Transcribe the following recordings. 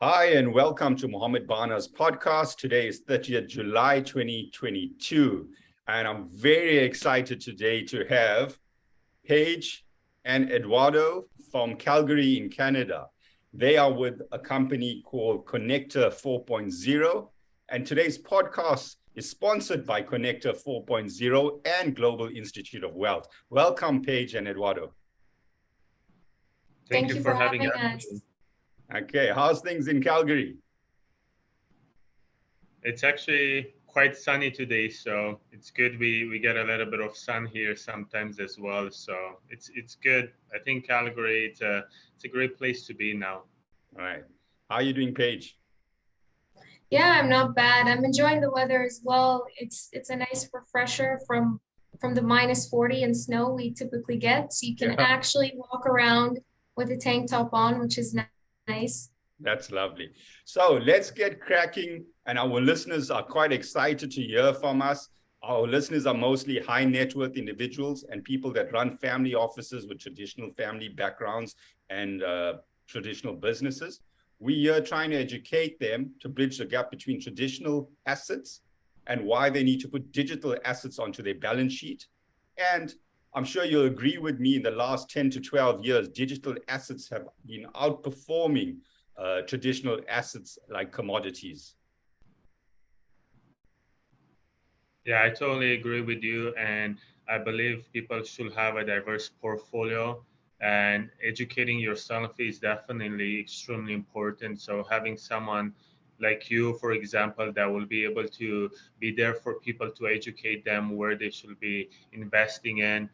Hi, and welcome to Muhammad Bana's podcast. Today is 30th July 2022, and I'm very excited today to have Paige and Eduardo from Calgary in Canada. They are with a company called Connector 4.0, and today's podcast is sponsored by Connector 4.0 and Global Institute of Wealth. Welcome, Paige and Eduardo. Thank Thank you you for for having having us. us. Okay, how's things in Calgary? It's actually quite sunny today, so it's good. We get a little bit of sun here sometimes as well, so it's good. I think Calgary it's a great place to be now. All right. How are you doing, Paige? Yeah, I'm not bad. I'm enjoying the weather as well. It's a nice refresher from the -40 and snow we typically get. So you can Yeah, actually walk around with a tank top on, which is nice. that's lovely. So let's get cracking. And our listeners are quite excited to hear from us. Our listeners are mostly high net worth individuals and people that run family offices with traditional family backgrounds and traditional businesses. We are trying to educate them to bridge the gap between traditional assets and why they need to put digital assets onto their balance sheet. And I'm sure you'll agree with me, in the last 10 to 12 years, digital assets have been outperforming traditional assets like commodities. Yeah, I totally agree with you, and I believe people should have a diverse portfolio. And educating yourself is definitely extremely important. So having someone like you, for example, that will be able to be there for people to educate them where they should be investing in.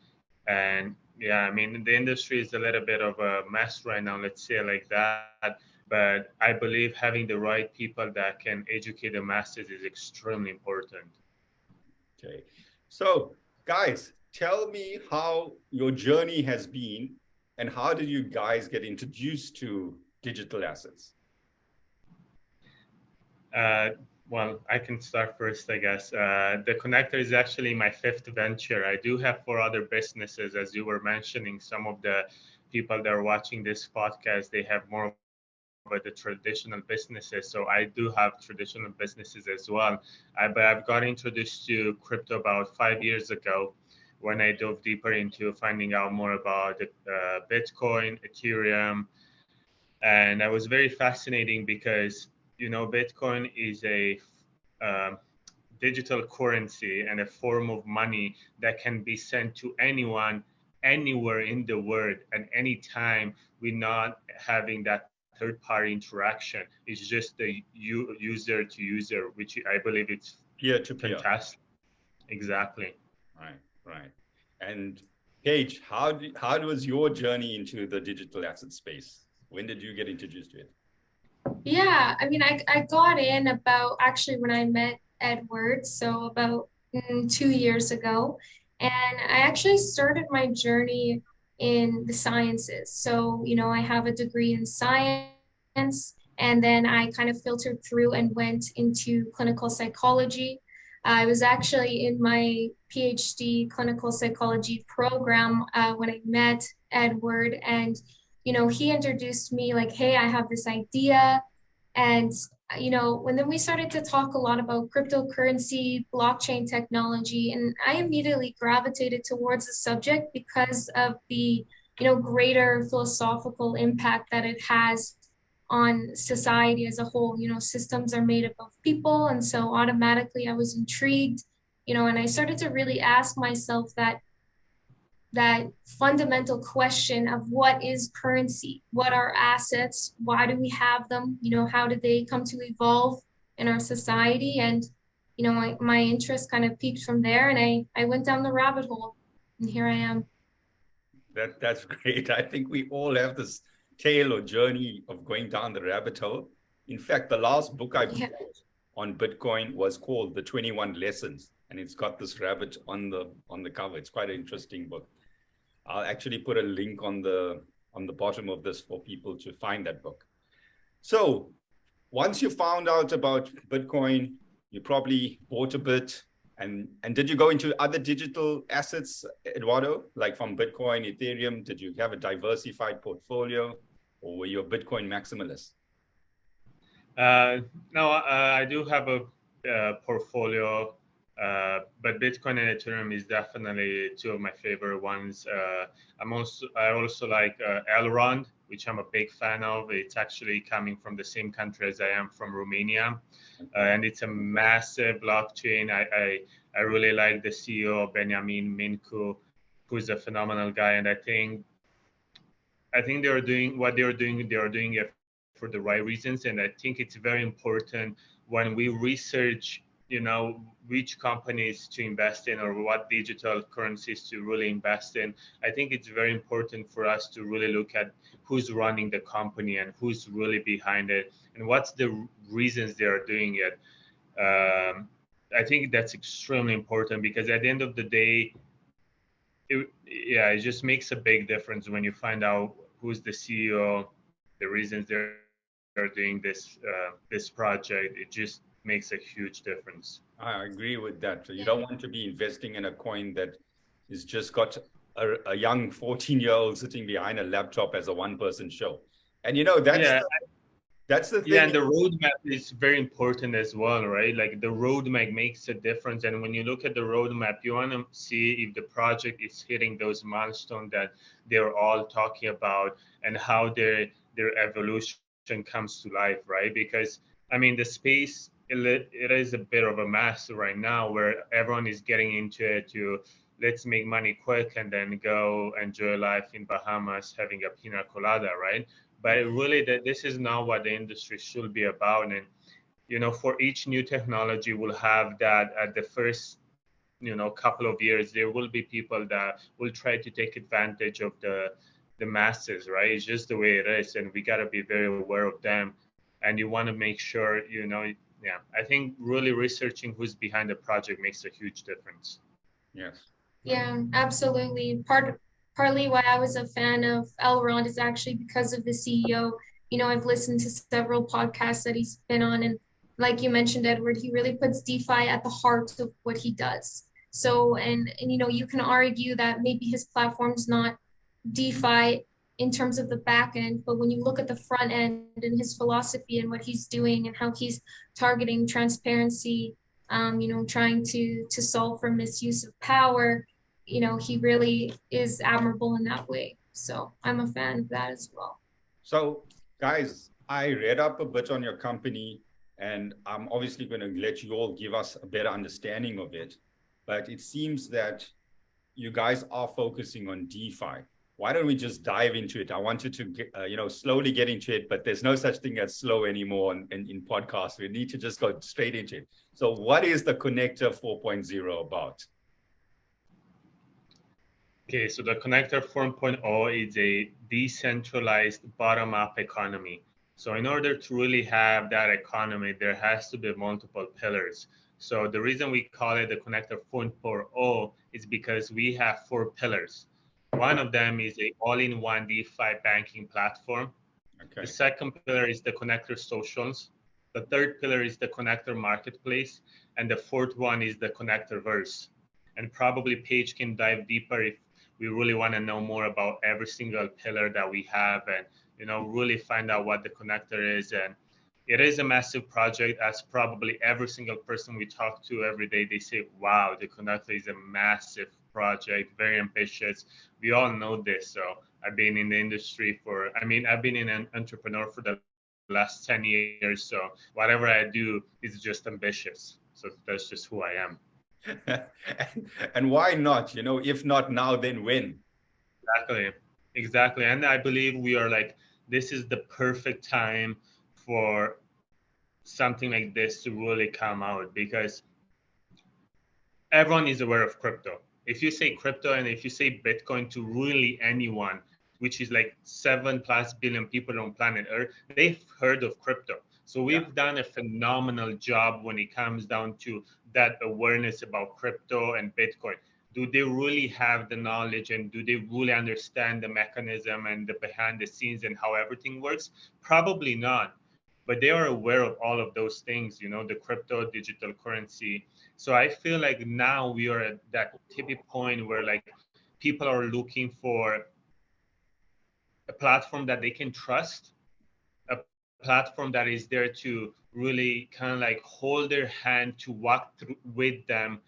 And yeah, I mean, the industry is a little bit of a mess right now, let's say it like that. But I believe having the right people that can educate the masses is extremely important. Okay. So, guys, tell me how your journey has been and how did you guys get introduced to digital assets? Uh, well, I can start first, I guess. The connector is actually my fifth venture. I do have four other businesses, as you were mentioning. Some of the people that are watching this podcast, they have more of the traditional businesses. So I do have traditional businesses as well. But I've got introduced to crypto about 5 years ago when I dove deeper into finding out more about Bitcoin, Ethereum, and that was very fascinating because Bitcoin is a um, digital currency and a form of money that can be sent to anyone anywhere in the world at any time. We're not having that third party interaction. It's just the user to user, which I believe it's Peer to peer. fantastic. Exactly. Right, right. And Paige, how was your journey into the digital asset space? When did you get introduced to it? Yeah, I mean, I got in about actually when I met Edward, so about 2 years ago. And I actually started my journey in the sciences. So, I have a degree in science, and then I kind of filtered through and went into clinical psychology. I was actually in my PhD clinical psychology program when I met Edward, and he introduced me like, hey, I have this idea. And when then we started to talk a lot about cryptocurrency, blockchain technology, and I immediately gravitated towards the subject because of the, greater philosophical impact that it has on society as a whole. Systems are made up of people, and so automatically I was intrigued, and I started to really ask myself that fundamental question of what is currency, what are assets, why do we have them, how did they come to evolve in our society, and my interest kind of peaked from there, and I went down the rabbit hole, and here I am. That's great. I think we all have this tale or journey of going down the rabbit hole. In fact, the last book I Yeah. bought on Bitcoin was called The 21 Lessons, and it's got this rabbit on the cover. It's quite an interesting book. I'll actually put a link on the bottom of this for people to find that book. So once you found out about Bitcoin, you probably bought a bit. And did you go into other digital assets, Eduardo, like from Bitcoin, Ethereum? Did you have a diversified portfolio, or were you a Bitcoin maximalist? No, I do have a portfolio, but Bitcoin and Ethereum is definitely two of my favorite ones. I also like Elrond, which I'm a big fan of. It's actually coming from the same country as I am, from Romania, and it's a massive blockchain. I really like the CEO, Benjamin Minku, who's a phenomenal guy, and I think they are doing what they are doing. They are doing it for the right reasons, and I think it's very important when we research, which companies to invest in or what digital currencies to really invest in. I think it's very important for us to really look at who's running the company and who's really behind it and what's the reasons they are doing it. I think that's extremely important because at the end of the day, it just makes a big difference when you find out who's the CEO, the reasons they're doing this project. It just makes a huge difference. I agree with that. So you don't want to be investing in a coin that is just got a young 14-year-old sitting behind a laptop as a one-person show. And Yeah, that's the yeah, thing. and the roadmap is very important as well, right? Like the roadmap makes a difference. And when you look at the roadmap, you want to see if the project is hitting those milestones that they're all talking about and how their evolution comes to life, right? Because I mean, the space it is a bit of a mess right now where everyone is getting into it to let's make money quick and then go enjoy life in Bahamas having a pina colada, right? But really, this is not what the industry should be about. And for each new technology, we'll have that at the first couple of years. There will be people that will try to take advantage of the masses, right? It's just the way it is, and we got to be very aware of them. And you want to make sure yeah, I think really researching who's behind the project makes a huge difference. Yes. Yeah, absolutely. Partly why I was a fan of Elrond is actually because of the CEO. I've listened to several podcasts that he's been on, and like you mentioned, Edward, he really puts DeFi at the heart of what he does. So, and you can argue that maybe his platform's not DeFi in terms of the back end, but when you look at the front end and his philosophy and what he's doing and how he's targeting transparency, trying to solve for misuse of power, he really is admirable in that way. So I'm a fan of that as well. So, guys, I read up a bit on your company, and I'm obviously going to let you all give us a better understanding of it. But it seems that you guys are focusing on DeFi. Why don't we just dive into it? I wanted to slowly get into it, but there's no such thing as slow anymore in podcasts. We need to just go straight into it. So what is the Connector 4.0 about? Okay, so the Connector 4.0 is a decentralized bottom-up economy. So in order to really have that economy, there has to be multiple pillars. So the reason we call it the Connector 4.0 is because we have 4 pillars. One of them is a all-in-one DeFi banking platform. Okay. The second pillar is the Connector Socials. The third pillar is the Connector Marketplace. And the fourth one is the Connector Verse. And probably Paige can dive deeper if we really want to know more about every single pillar that we have and really find out what the connector is. And it is a massive project, as probably every single person we talk to every day, they say, wow, the connector is a massive project, very ambitious. We all know this. So I've been in the industry I've been an entrepreneur for the last 10 years. So whatever I do is just ambitious. So that's just who I am. And why not? If not now, then when? Exactly. And I believe this is the perfect time for something like this to really come out because everyone is aware of crypto. If you say crypto and if you say Bitcoin to really anyone, which is like 7+ billion people on planet Earth, they've heard of crypto. So we've done a phenomenal job when it comes down to that awareness about crypto and Bitcoin. Do they really have the knowledge and do they really understand the mechanism and the behind the scenes and how everything works? Probably not. But they are aware of all of those things, the crypto, digital currency. So I feel like now we are at that tipping point where people are looking for a platform that they can trust, a platform that is there to really kind of like hold their hand, to walk through with them,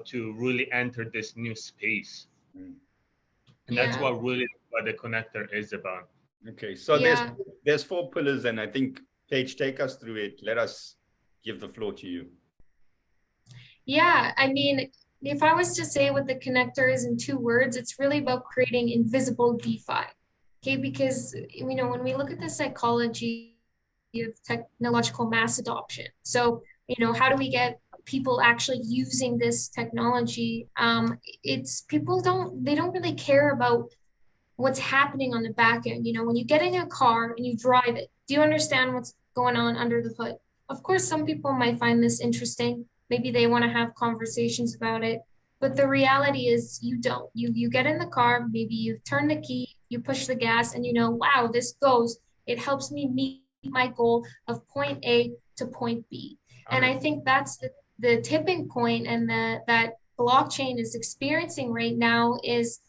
to really enter this new space. And that's Yeah. what the connector is about. Okay, so Yeah. there's 4 pillars, and I think Paige, take us through it. Let us give the floor to you. Yeah. I mean, if I was to say what the connector is in 2 words, it's really about creating invisible DeFi. Okay, because when we look at the psychology of technological mass adoption, so how do we get people actually using this technology? It's people don't really care about what's happening on the back end. When you get in a car and you drive it, do you understand what's going on under the hood? Of course, some people might find this interesting. Maybe they want to have conversations about it. But the reality is you don't. You get in the car, maybe you turn the key, you push the gas, and wow, this goes. It helps me meet my goal of point A to point B. And I think that's the tipping point, and that blockchain is experiencing right now is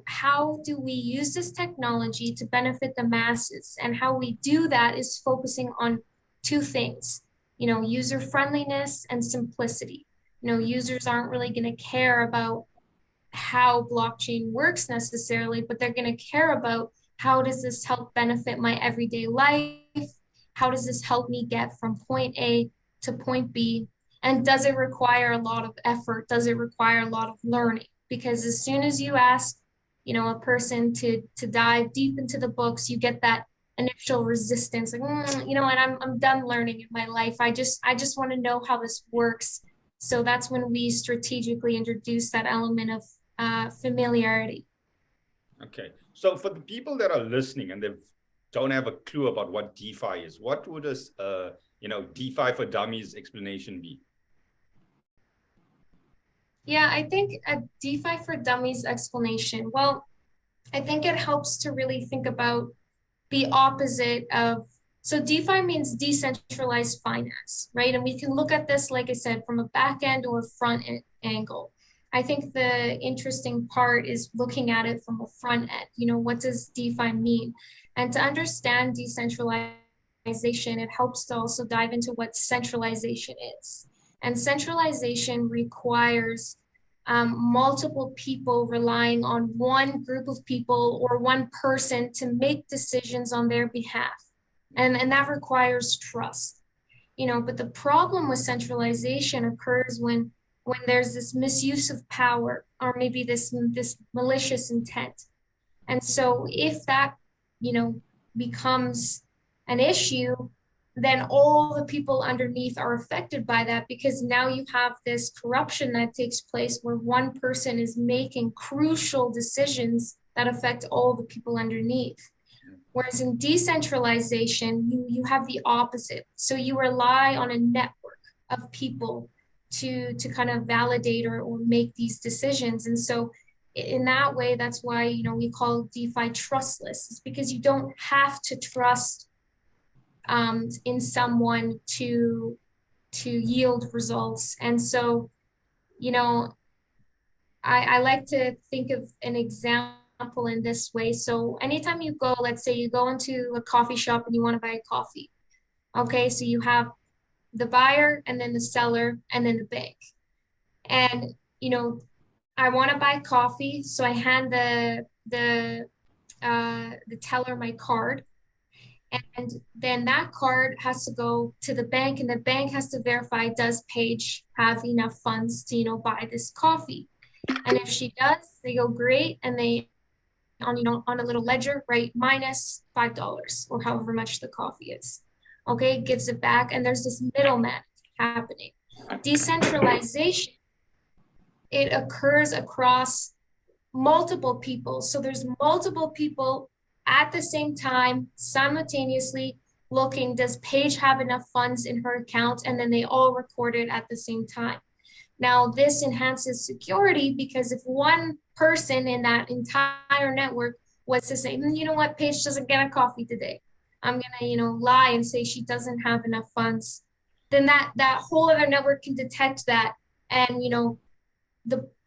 how do we use this technology to benefit the masses? And how we do that is focusing on 2 things, user friendliness and simplicity. Users aren't really going to care about how blockchain works necessarily, but they're going to care about how does this help benefit my everyday life? How does this help me get from point A to point B? And does it require a lot of effort? Does it require a lot of learning? Because as soon as you ask, a person to dive deep into the books, you get that initial resistance, like, and I'm done learning in my life. I just want to know how this works. So that's when we strategically introduce that element of familiarity. Okay, so for the people that are listening and they don't have a clue about what DeFi is, what would a DeFi for Dummies explanation be? Yeah, I think a DeFi for Dummies explanation, well, I think it helps to really think about the opposite of, so DeFi means decentralized finance, right? And we can look at this, like I said, from a back end or front end angle. I think the interesting part is looking at it from a front end. What does DeFi mean? And to understand decentralization, it helps to also dive into what centralization is. And centralization requires multiple people relying on one group of people or one person to make decisions on their behalf. And that requires trust. But the problem with centralization occurs when there's this misuse of power or maybe this malicious intent. And so if that, becomes an issue, then all the people underneath are affected by that, because now you have this corruption that takes place where one person is making crucial decisions that affect all the people underneath. Whereas in decentralization, you have the opposite. So you rely on a network of people to kind of validate or make these decisions. And so in that way, that's why, we call DeFi trustless. It's because you don't have to trust in someone to yield results. And so, I like to think of an example in this way. So anytime you go, let's say you go into a coffee shop and you want to buy a coffee. Okay, so you have the buyer and then the seller and then the bank. And I want to buy coffee, so I hand the teller my card. And then that card has to go to the bank, and the bank has to verify, does Paige have enough funds to, buy this coffee? And if she does, they go great, and they on a little ledger write -$5 or however much the coffee is. Okay, gives it back, and there's this middleman happening. Decentralization, it occurs across multiple people. So there's multiple people at the same time, simultaneously looking, does Paige have enough funds in her account? And then they all record it at the same time. Now, this enhances security, because if one person in that entire network was to say, you know what, Paige doesn't get a coffee today, I'm gonna, lie and say she doesn't have enough funds, then that whole other network can detect that, and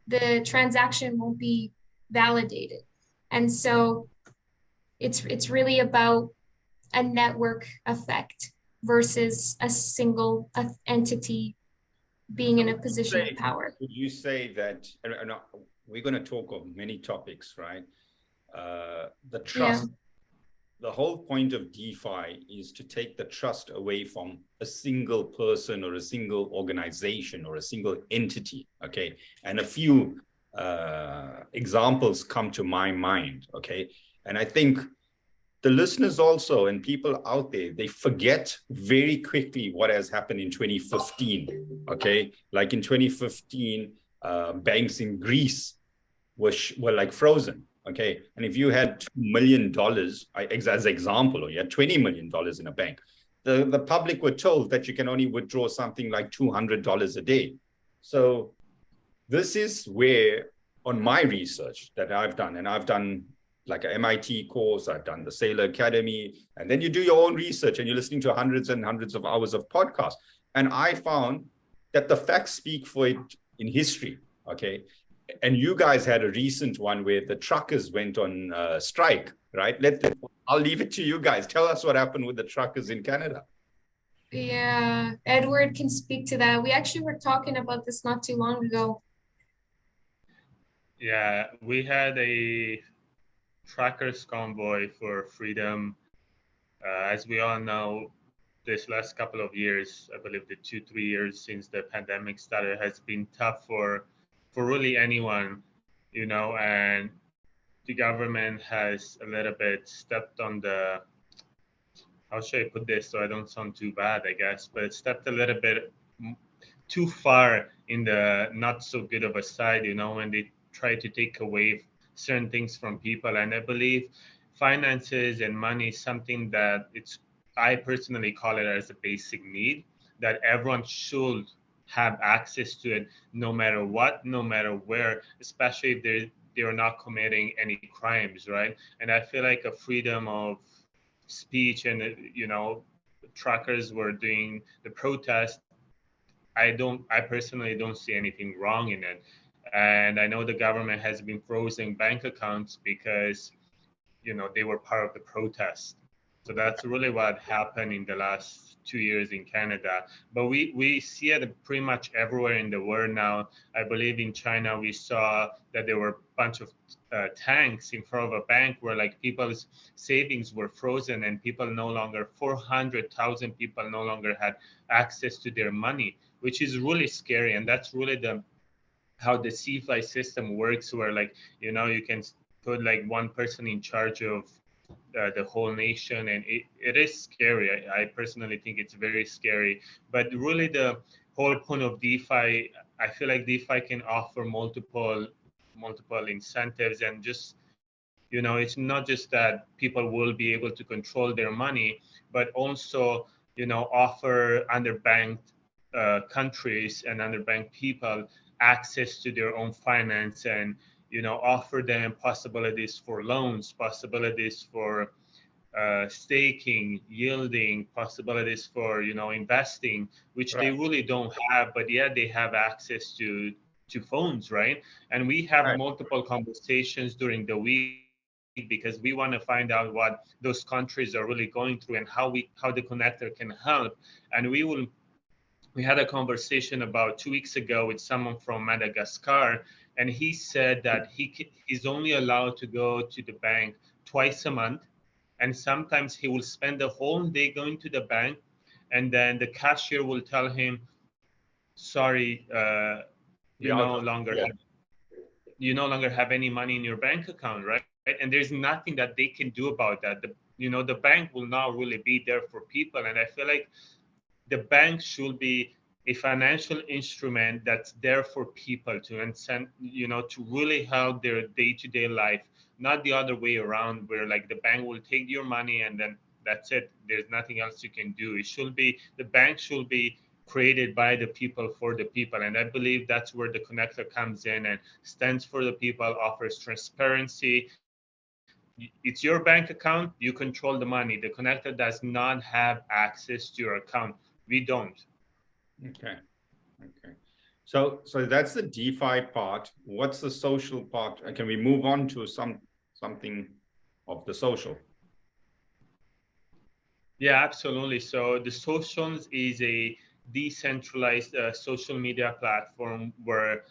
the transaction won't be validated. And so it's really about a network effect versus a single entity being in a position of power. Would you say that, and we're going to talk of many topics, right? The trust, the whole point of DeFi is to take the trust away from a single person or a single organization or a single entity, okay? And a few examples come to my mind, okay? And I think the listeners also and people out there, they forget very quickly what has happened in 2015, okay? Like in 2015, banks in Greece were like frozen, okay? And if you had $2 million, as an example, or you had $20 million in a bank, the public were told that you can only withdraw something like $200 a day. So this is where, on my research that I've done, and I've done like an MIT course, I've done the Sailor Academy, and then you do your own research and you're listening to hundreds and hundreds of hours of podcasts. And I found that the facts speak for it in history, okay? And you guys had a recent one where the truckers went on strike, right? I'll leave it to you guys. Tell us what happened with the truckers in Canada. Yeah, Edward can speak to that. We actually were talking about this not too long ago. Yeah, we had a truckers convoy for freedom. As we all know, this last couple of years, I believe the 2-3 years since the pandemic started, has been tough for really anyone, you know, and the government has a little bit stepped on the, how should I put this so I don't sound too bad, I guess, but stepped a little bit too far in the not so good of a side, you know, when they try to take away certain things from people. And I believe finances and money is something that I personally call it as a basic need, that everyone should have access to it no matter what, no matter where, especially if they're not committing any crimes, right? And I feel like a freedom of speech and, you know, truckers were doing the protest. I personally don't see anything wrong in it. And I know the government has been frozen bank accounts because, you know, they were part of the protest. So that's really what happened in the last 2 years in Canada. But we see it pretty much everywhere in the world now. I believe in China, we saw that there were a bunch of tanks in front of a bank where like people's savings were frozen and people no longer, 400,000 people no longer had access to their money, which is really scary. And that's really how the DeFi system works, where like, you know, you can put like one person in charge of the whole nation, and it is scary. I personally think it's very scary. But really the whole point of DeFi, I feel like DeFi can offer multiple incentives, and just, you know, it's not just that people will be able to control their money, but also, you know, offer underbanked countries and underbanked people access to their own finance, and, you know, offer them possibilities for loans, possibilities for staking, yielding, possibilities for, you know, investing, which they really don't have, but yet they have access to phones, right? And we have multiple conversations during the week because we want to find out what those countries are really going through and how the connector can help. And we had a conversation about 2 weeks ago with someone from Madagascar, and he said that he's only allowed to go to the bank twice a month, and sometimes he will spend the whole day going to the bank, and then the cashier will tell him, sorry, you no longer have any money in your bank account, right? And there's nothing that they can do about that. The bank will not really be there for people. And I feel like the bank should be a financial instrument that's there for people to to really help their day-to-day life, not the other way around, where like the bank will take your money and then that's it. There's nothing else you can do. The bank should be created by the people for the people. And I believe that's where the connector comes in and stands for the people, offers transparency. It's your bank account, you control the money. The connector does not have access to your account. We don't. Okay. So that's the DeFi part. What's the social part? Can we move on to something of the social? Yeah, absolutely. So the Socials is a decentralized social media platform where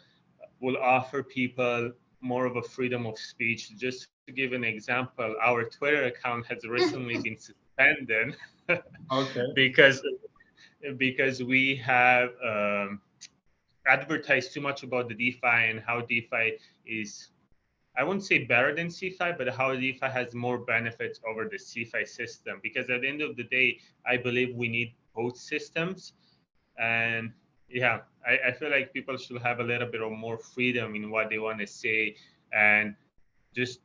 will offer people more of a freedom of speech. Just to give an example, our Twitter account has recently been suspended Okay. because we have advertised too much about the DeFi and how DeFi is, I wouldn't say better than CeFi, but how DeFi has more benefits over the CeFi system. Because at the end of the day, I believe we need both systems. And yeah, I feel like people should have a little bit of more freedom in what they want to say. And just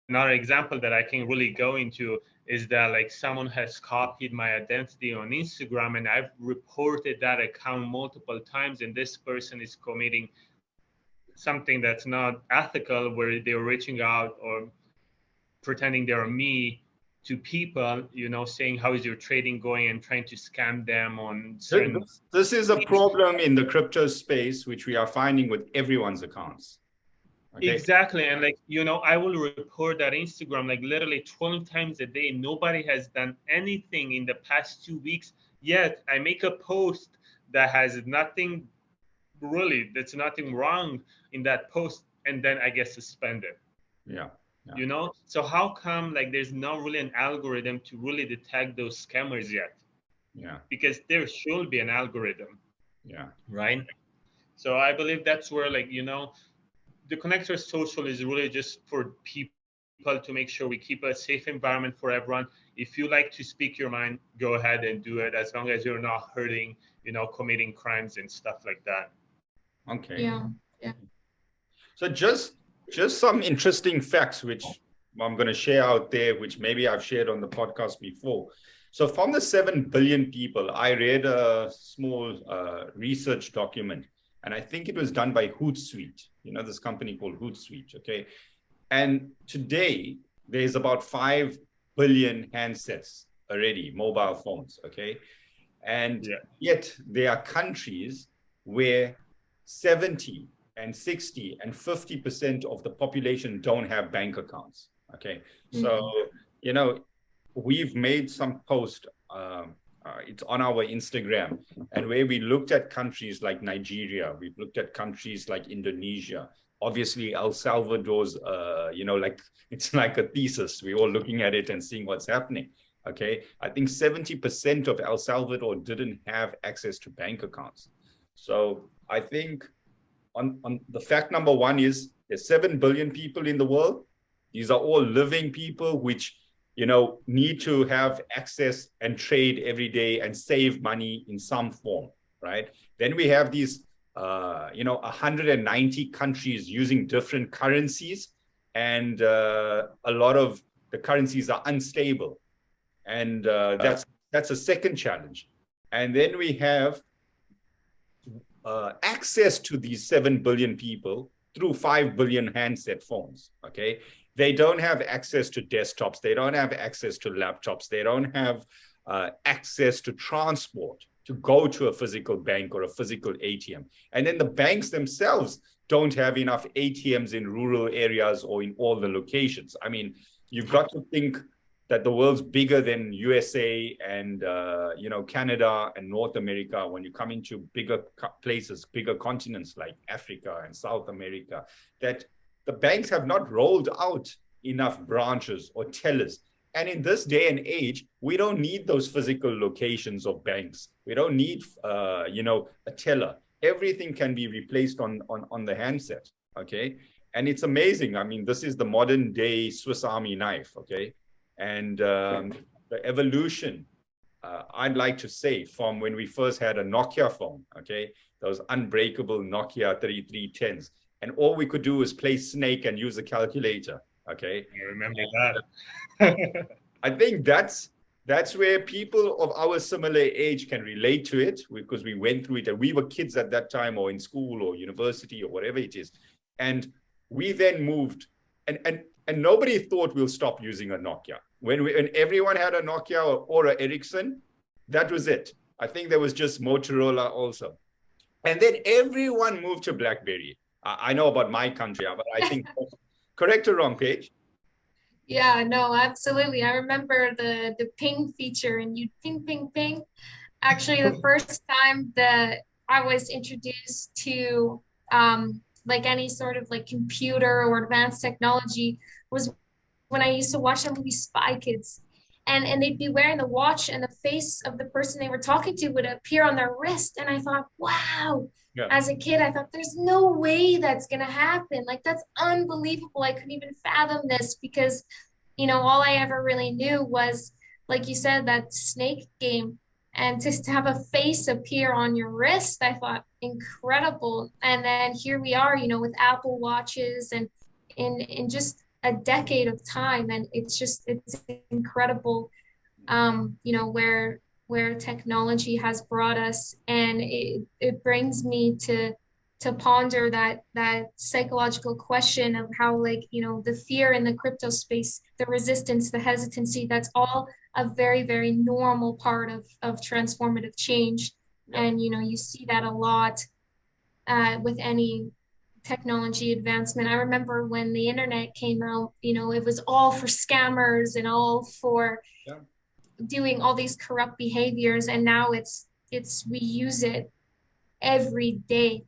another example that I can really go into is that like someone has copied my identity on Instagram and I've reported that account multiple times, and this person is committing something that's not ethical where they're reaching out or pretending they're me to people, saying how is your trading going and trying to scam them on certain. This is a problem in the crypto space, which we are finding with everyone's accounts. Okay. Exactly. And like, I will report that Instagram like literally 12 times a day. Nobody has done anything in the past 2 weeks. Yet I make a post that has nothing really, that's nothing wrong in that post. And then I get suspended. Yeah. Yeah. So how come like there's not really an algorithm to really detect those scammers yet? Yeah. Because there should be an algorithm. Yeah. Right. So I believe that's where like, the connector social is really just for people to make sure we keep a safe environment for everyone. If you like to speak your mind, go ahead and do it, as long as you're not hurting, committing crimes and stuff like that. Okay. Yeah. Yeah. So just some interesting facts, which I'm going to share out there, which maybe I've shared on the podcast before. So from the 7 billion people, I read a small research document, and I think it was done by Hootsuite, this company called Hootsuite, okay? And today, there's about 5 billion handsets already, mobile phones, okay? And yet there are countries where 70 and 60 and 50% of the population don't have bank accounts. Okay. So, we've made some post, it's on our Instagram, and where we looked at countries like Nigeria, we've looked at countries like Indonesia, obviously El Salvador's, like it's like a thesis. We're all looking at it and seeing what's happening. Okay. I think 70% of El Salvador didn't have access to bank accounts. So I think on the fact number one is there's 7 billion people in the world. These are all living people which, need to have access and trade every day and save money in some form, right? Then we have these, 190 countries using different currencies, and a lot of the currencies are unstable. And that's a second challenge. And then we have access to these 7 billion people through 5 billion handset phones, okay? They don't have access to desktops. They don't have access to laptops. They don't have access to transport, to go to a physical bank or a physical ATM. And then the banks themselves don't have enough ATMs in rural areas or in all the locations. I mean, you've got to think that the world's bigger than USA and Canada and North America. When you come into bigger places, bigger continents like Africa and South America, that the banks have not rolled out enough branches or tellers. And in this day and age, we don't need those physical locations of banks. We don't need a teller. Everything can be replaced on the handset. Okay. And it's amazing. I mean, this is the modern day Swiss Army knife. Okay. And the evolution, I'd like to say, from when we first had a Nokia phone, okay, those unbreakable Nokia 3310s, and all we could do was play Snake and use a calculator, okay? I remember that. I think that's where people of our similar age can relate to it, because we went through it, and we were kids at that time, or in school or university or whatever it is. And we then moved, and nobody thought we'll stop using a Nokia. When everyone had a Nokia or an Ericsson, that was it. I think there was just Motorola also. And then everyone moved to BlackBerry. I know about my country, but I think, correct or wrong, Paige? Yeah, no, absolutely. I remember the ping feature and you ping, ping, ping. Actually, the first time that I was introduced to like any sort of like computer or advanced technology was when I used to watch the movie Spy Kids. And they'd be wearing the watch and the face of the person they were talking to would appear on their wrist. And I thought, wow. Yeah. As a kid, I thought there's no way that's gonna happen. Like that's unbelievable. I couldn't even fathom this because, all I ever really knew was, like you said, that snake game. And just to have a face appear on your wrist, I thought incredible. And then here we are, with Apple Watches and in just a decade of time. And it's incredible, where technology has brought us. And it brings me to ponder that psychological question of how, like, the fear in the crypto space, the resistance, the hesitancy, that's all a very, very normal part of transformative change. Yeah. And you see that a lot with any technology advancement. I remember when the internet came out, it was all for scammers and all for Yeah. doing all these corrupt behaviors, and now we use it every day.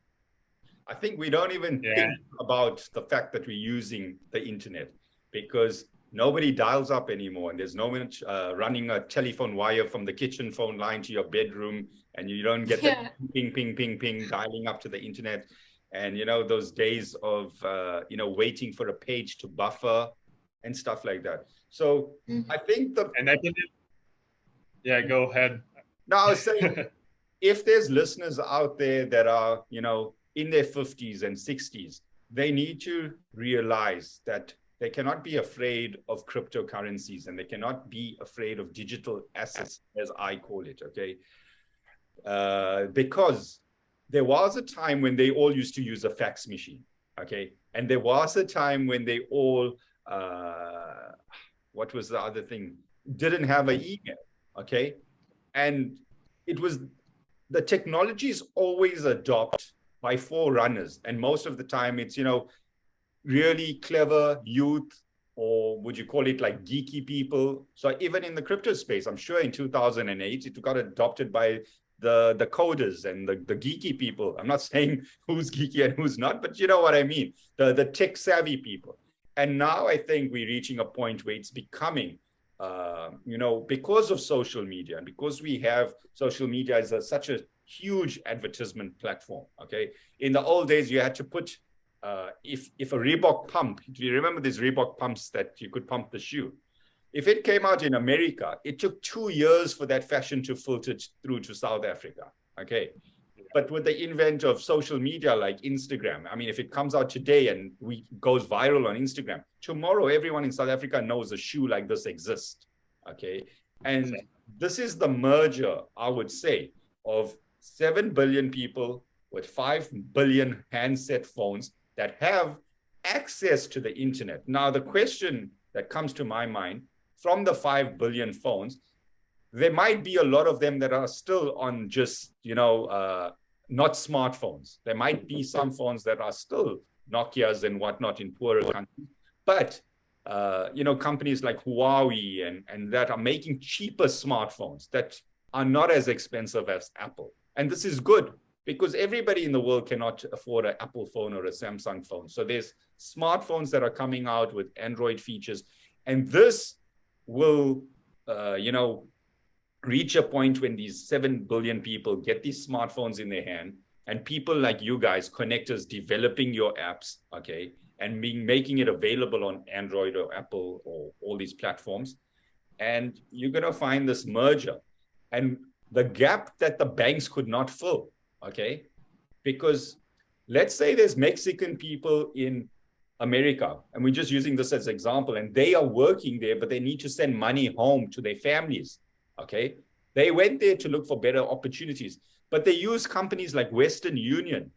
I think we don't even think about the fact that we're using the internet because nobody dials up anymore, and there's no one running a telephone wire from the kitchen phone line to your bedroom, and you don't get the ping, ping, ping, ping dialing up to the internet. And those days of waiting for a page to buffer and stuff like that. So I think and I believe, go ahead. No, I was saying, if there's listeners out there that are in their 50s and 60s, they need to realize that they cannot be afraid of cryptocurrencies and they cannot be afraid of digital assets, as I call it, okay? Because there was a time when they all used to use a fax machine, okay? And there was a time when they all, what was the other thing? Didn't have an email, okay? And it was, the technology is always adopted by forerunners. And most of the time it's, really clever youth, or would you call it like geeky people? So even in the crypto space, I'm sure in 2008, it got adopted by the coders and the geeky people. I'm not saying who's geeky and who's not, but you know what I mean, the tech savvy people. And now I think we're reaching a point where it's becoming, because of social media and because we have social media as such a huge advertisement platform, okay? In the old days, you had to put, if a Reebok pump, do you remember these Reebok pumps that you could pump the shoe? If it came out in America, it took 2 years for that fashion to filter through to South Africa, okay? But with the invent of social media like Instagram, I mean, if it comes out today and goes viral on Instagram, tomorrow everyone in South Africa knows a shoe like this exists, okay? And this is the merger, I would say, of 7 billion people with 5 billion handset phones that have access to the internet. Now, the question that comes to my mind, from the 5 billion phones, there might be a lot of them that are still on just, not smartphones. There might be some phones that are still Nokias and whatnot in poorer countries. But, companies like Huawei and that are making cheaper smartphones that are not as expensive as Apple. And this is good because everybody in the world cannot afford an Apple phone or a Samsung phone. So there's smartphones that are coming out with Android features. And this will, reach a point when these 7 billion people get these smartphones in their hand, and people like you guys, connectors, developing your apps, okay, and making it available on Android or Apple or all these platforms. And you're going to find this merger and the gap that the banks could not fill, okay? Because let's say there's Mexican people in America, and we're just using this as an example, and they are working there, but they need to send money home to their families, okay? They went there to look for better opportunities, but they use companies like Western Union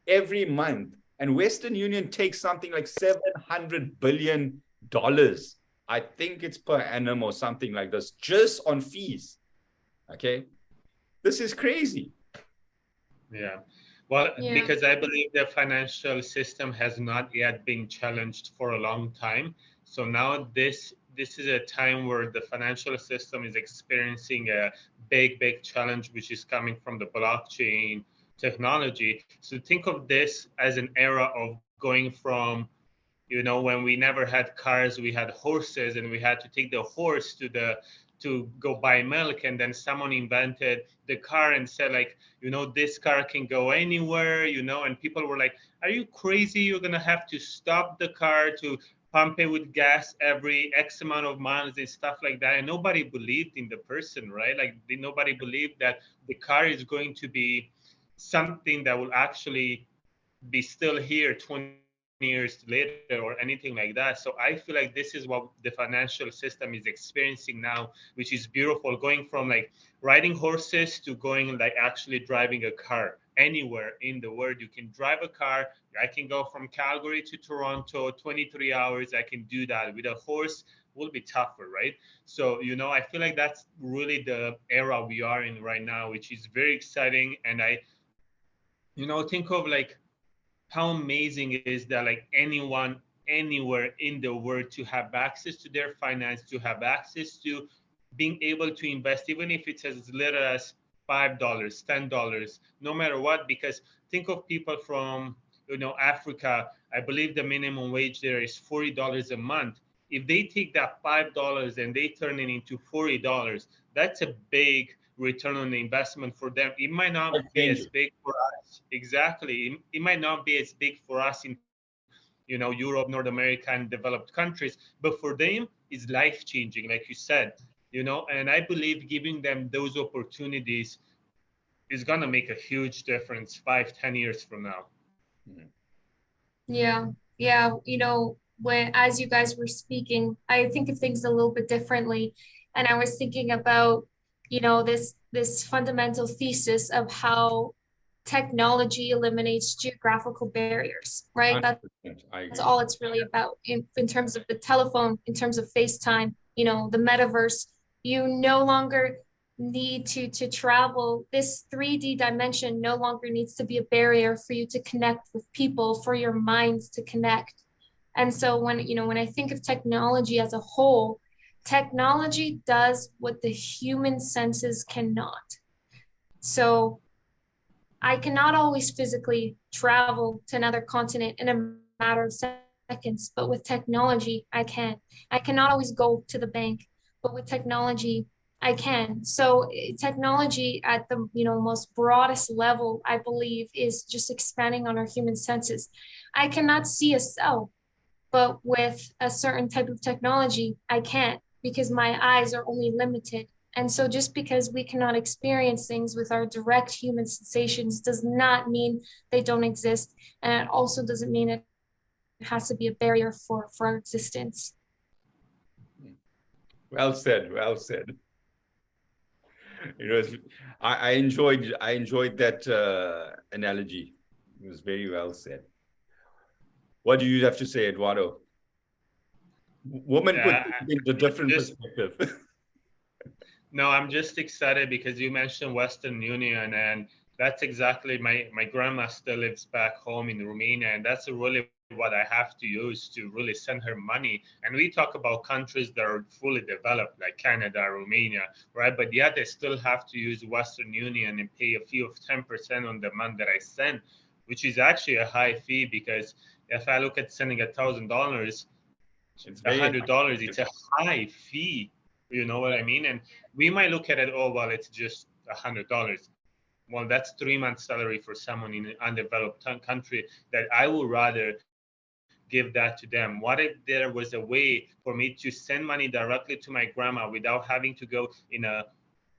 every month, and Western Union takes something like $700 billion. I think it's per annum or something like this, just on fees, okay? This is crazy. Yeah. Well, because I believe the financial system has not yet been challenged for a long time. So now this is a time where the financial system is experiencing a big challenge, which is coming from the blockchain technology. So think of this as an era of going from, you know, when we never had cars, we had horses, and we had to take the horse to go buy milk, and then someone invented the car and said, like, you know, this car can go anywhere, you know, and people were like, are you crazy? You're gonna have to stop the car to pump it with gas every X amount of miles and stuff like that. And nobody believed in the person, right? Like nobody believed that the car is going to be something that will actually be still here 20 years later or anything like that. So I feel like this is what the financial system is experiencing now, which is beautiful, going from like riding horses to going like actually driving a car. Anywhere in the world you can drive a car. I can go from Calgary to Toronto 23 hours. I can do that. With a horse will be tougher, right? So, you know, I feel like that's really the era we are in right now, which is very exciting. And I, you know, think of like how amazing it is that like anyone anywhere in the world to have access to their finance, to have access to being able to invest, even if it's as little as $5, $10, no matter what. Because think of people from, you know, Africa. I believe the minimum wage there is $40 a month. If they take that $5 and they turn it into $40, that's a big return on the investment for them. It might not be as big for us. Exactly. It might not be as big for us in, you know, Europe, North America, and developed countries, but for them, it's life changing, like you said, you know. And I believe giving them those opportunities is gonna make a huge difference 5, 10 years from now. Yeah, yeah. You know, when as you guys were speaking, I think of things a little bit differently, and I was thinking about, you know, this fundamental thesis of how technology eliminates geographical barriers, right? 100%. I That's agree. all it's really about in terms of the telephone, in terms of FaceTime, you know, the metaverse. You no longer need to travel. This 3D dimension no longer needs to be a barrier for you to connect with people, for your minds to connect. And so when, you know, when I think of technology as a whole, technology does what the human senses cannot. So I cannot always physically travel to another continent in a matter of seconds, but with technology, I can. I cannot always go to the bank, but with technology, I can. So technology at the, you know, most broadest level, I believe, is just expanding on our human senses. I cannot see a cell, but with a certain type of technology, I can't because my eyes are only limited. And so just because we cannot experience things with our direct human sensations does not mean they don't exist. And it also doesn't mean it has to be a barrier for our existence. Well said. Well said. It was. I enjoyed that analogy. It was very well said. What do you have to say, Eduardo? Woman put Yeah, things into different just perspective. no, I'm just excited because you mentioned Western Union, and that's exactly my grandma still lives back home in Romania, and that's really what I have to use to really send her money. And we talk about countries that are fully developed, like Canada, Romania, right? But yet they still have to use Western Union and pay a fee of 10% on the amount that I send, which is actually a high fee because if I look at sending $1,000, It's very $100, it's a high fee. You know what I mean? And we might look at it, oh, well, it's just $100. Well, that's 3 months' salary for someone in an undeveloped country that I would rather give that to them. What if there was a way for me to send money directly to my grandma without having to go in a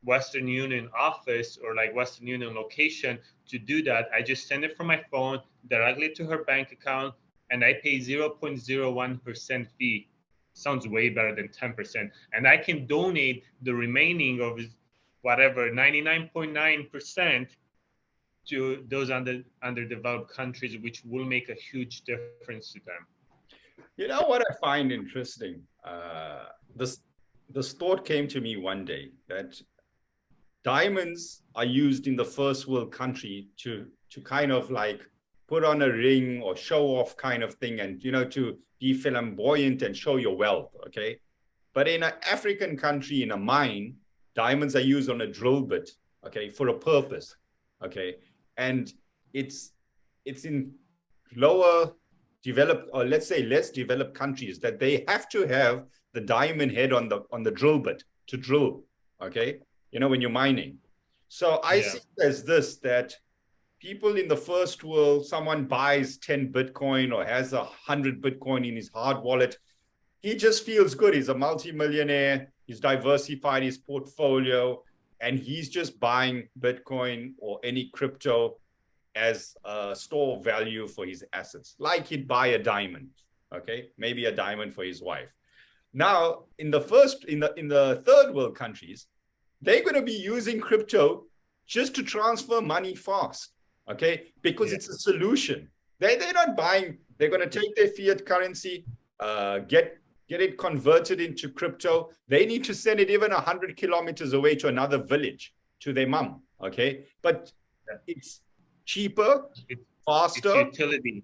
Western Union office or like Western Union location to do that? I just send it from my phone directly to her bank account and I pay 0.01% fee. Sounds way better than 10%. And I can donate the remaining of whatever 99.9% to those underdeveloped countries, which will make a huge difference to them. You know what I find interesting? This this thought came to me one day that diamonds are used in the first world country to kind of like put on a ring or show off kind of thing, and, you know, to be flamboyant and show your wealth, okay? But in an African country, in a mine, diamonds are used on a drill bit, okay, for a purpose, okay? And it's in lower developed, or let's say less developed countries, that they have to have the diamond head on the drill bit to drill, okay? You know, when you're mining. So I see it as this, that people in the first world, someone buys 10 Bitcoin or has 100 Bitcoin in his hard wallet, he just feels good. He's a multimillionaire. He's diversified his portfolio, and he's just buying Bitcoin or any crypto as a store of value for his assets, like he'd buy a diamond, okay? Maybe a diamond for his wife. Now, in the third world countries, they're going to be using crypto just to transfer money fast, okay? Because it's a solution. They're not buying. They're going to take their fiat currency, get it converted into crypto. They need to send it even 100 kilometers away to another village, to their mom, okay? But it's cheaper, faster. It's utility.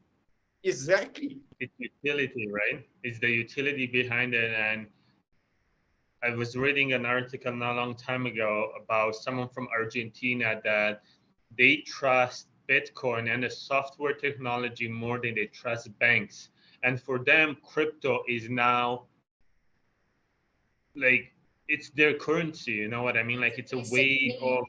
Exactly. It's utility, right? It's the utility behind it. And I was reading an article not a long time ago about someone from Argentina that they trust Bitcoin and the software technology more than they trust banks. And for them, crypto is now like, it's their currency, you know what I mean? Like, it's a way of,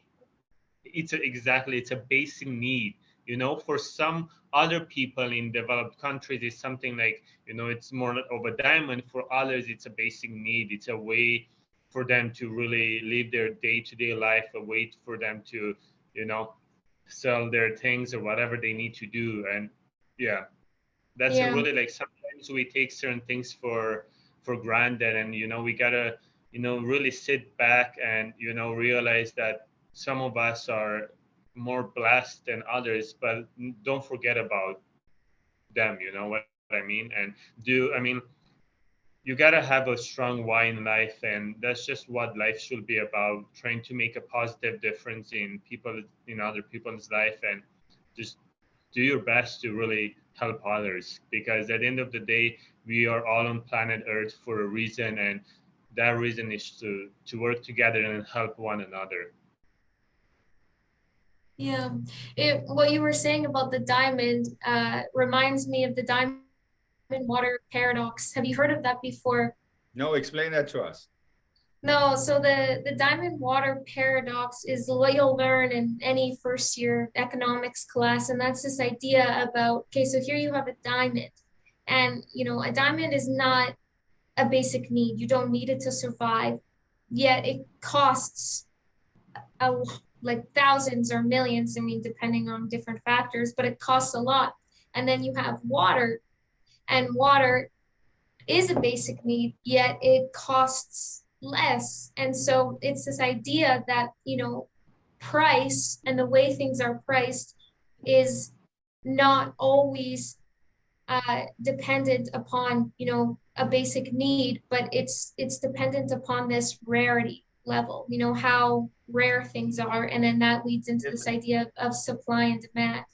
it's a basic need. You know, for some other people in developed countries, it's something like, you know, it's more of a diamond. For others, it's a basic need. It's a way for them to really live their day-to-day life, a way for them to, you know, sell their things or whatever they need to do. And that's a really, like, sometimes we take certain things for granted, and, you know, we gotta, you know, really sit back and, you know, realize that some of us are more blessed than others, but don't forget about them, you know what I mean? And you gotta have a strong why in life, and that's just what life should be about, trying to make a positive difference in other people's life, and just do your best to really help others, because at the end of the day, we are all on planet Earth for a reason, and that reason is to work together and help one another. Yeah, what you were saying about the diamond reminds me of the diamond water paradox. Have you heard of that before? No, explain that to us. No, so the diamond water paradox is what you'll learn in any first year economics class, and that's this idea about, okay, so here you have a diamond, and, you know, a diamond is not a basic need. You don't need it to survive, yet it costs like thousands or millions, I mean, depending on different factors, but it costs a lot. And then you have water, and water is a basic need, yet it costs less. And so it's this idea that, you know, price and the way things are priced is not always dependent upon, you know, a basic need, but it's dependent upon this rarity level, you know, how rare things are, and then that leads into this idea of supply and demand.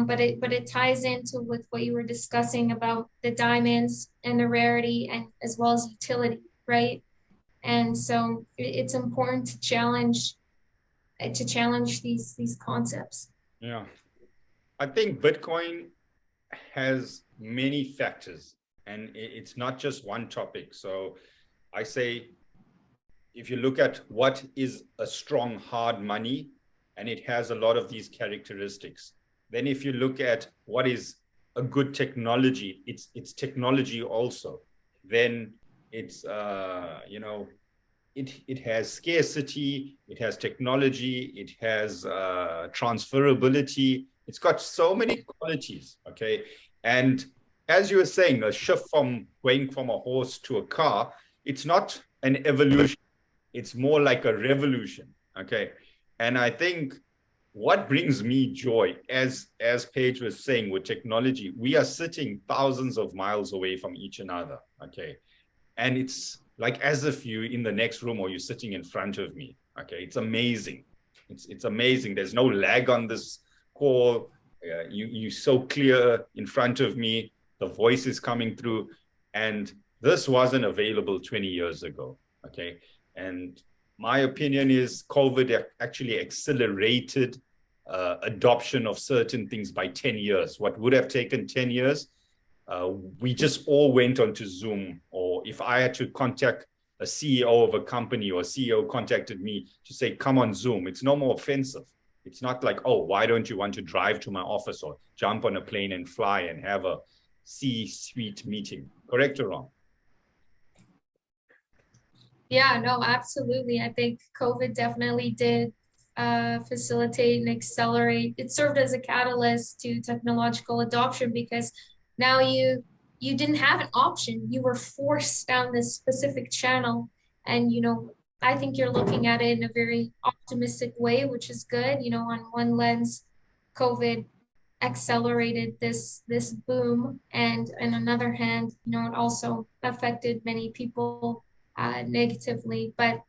But it ties into with what you were discussing about the diamonds and the rarity, and as well as utility, right? And so it's important to challenge these concepts. Yeah, I think Bitcoin has many factors, and it's not just one topic. So I say, if you look at what is a strong hard money, and it has a lot of these characteristics. Then if you look at what is a good technology, it's technology also. Then it's you know, it has scarcity, it has technology, it has transferability. It's got so many qualities, okay? And as you were saying, a shift from going from a horse to a car, it's not an evolution. It's more like a revolution, okay? And I think what brings me joy, as Paige was saying, with technology, we are sitting thousands of miles away from each another, okay? And it's like as if you're in the next room or you're sitting in front of me, okay? It's amazing. It's amazing. There's no lag on this call. You so clear in front of me. The voice is coming through, and this wasn't available 20 years ago. Okay, and my opinion is COVID actually accelerated adoption of certain things by 10 years. What would have taken 10 years, we just all went onto Zoom. Or if I had to contact a CEO of a company, or a CEO contacted me to say, come on Zoom, it's no more offensive. It's not like, oh, why don't you want to drive to my office or jump on a plane and fly and have a C-suite meeting? Correct or wrong? Yeah, no, absolutely. I think COVID definitely did facilitate and accelerate. It served as a catalyst to technological adoption, because now you didn't have an option. You were forced down this specific channel. And, I think you're looking at it in a very optimistic way, which is good. On one lens, COVID accelerated this boom, and on another hand, it also affected many people negatively. But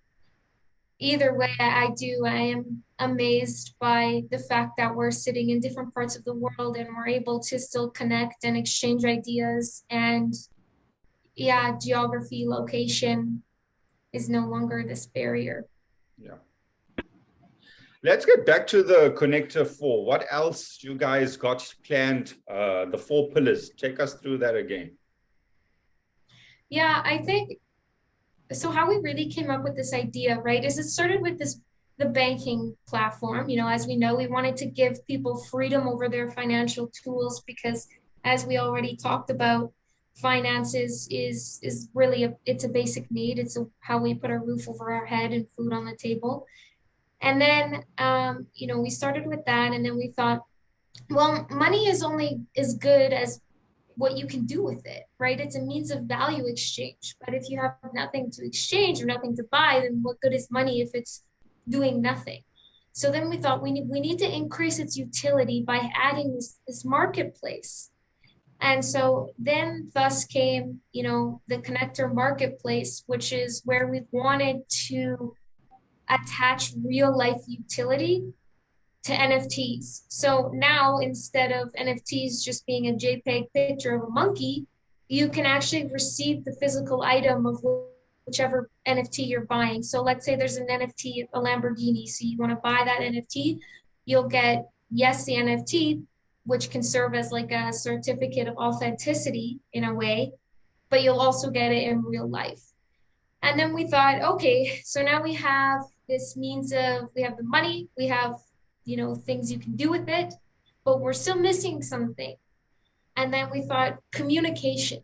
either way, I am amazed by the fact that we're sitting in different parts of the world and we're able to still connect and exchange ideas. And yeah, geography, location is no longer this barrier. Yeah. Let's get back to the connector 4. What else you guys got planned? The 4 pillars. Take us through that again. Yeah, I think so. How we really came up with this idea, right, is it started with the banking platform. As we know, we wanted to give people freedom over their financial tools, because as we already talked about, finances is really it's a basic need. It's how we put our roof over our head and food on the table. And then we started with that, and then we thought, well, money is only as good as what you can do with it, right? It's a means of value exchange. But if you have nothing to exchange or nothing to buy, then what good is money if it's doing nothing? So then we thought we need to increase its utility by adding this marketplace. And so then thus came, the connector marketplace, which is where we wanted to attach real life utility to NFTs. So now, instead of NFTs just being a JPEG picture of a monkey, you can actually receive the physical item of whichever NFT you're buying. So let's say there's an NFT, a Lamborghini. So you want to buy that NFT, you'll get, yes, the NFT, which can serve as like a certificate of authenticity in a way, but you'll also get it in real life. And then we thought, okay, so now we have this means of, we have the money, we have things you can do with it, but we're still missing something. And then we thought communication.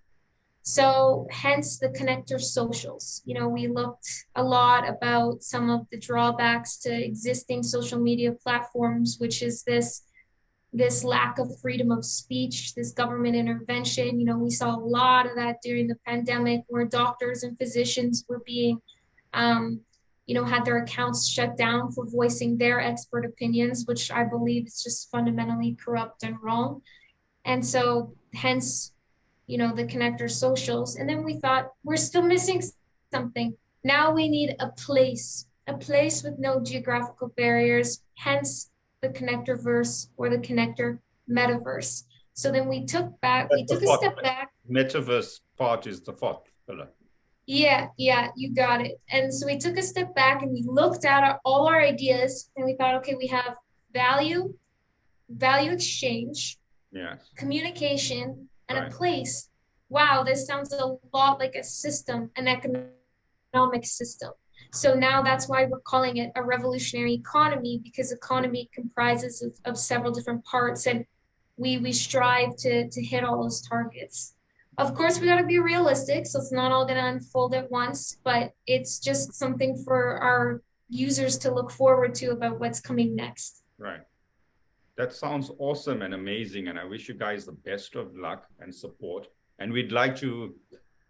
So hence the connector socials. We looked a lot about some of the drawbacks to existing social media platforms, which is this lack of freedom of speech, this government intervention. We saw a lot of that during the pandemic, where doctors and physicians were being had their accounts shut down for voicing their expert opinions, which I believe is just fundamentally corrupt and wrong. And so hence, the connector socials. And then we thought, we're still missing something. Now we need a place with no geographical barriers, hence the connector verse, or the connector metaverse. So then we took a step back. Metaverse part is the 4th pillar. Yeah, you got it. And so we took a step back and we looked at all our ideas, and we thought, okay, we have value exchange, communication, and a place. Wow, this sounds a lot like a system, an economic system. So now that's why we're calling it a revolutionary economy, because economy comprises of several different parts, and we strive to hit all those targets. Of course, we got to be realistic, so it's not all going to unfold at once, but it's just something for our users to look forward to about what's coming next. Right. That sounds awesome and amazing, and I wish you guys the best of luck and support. And we'd like to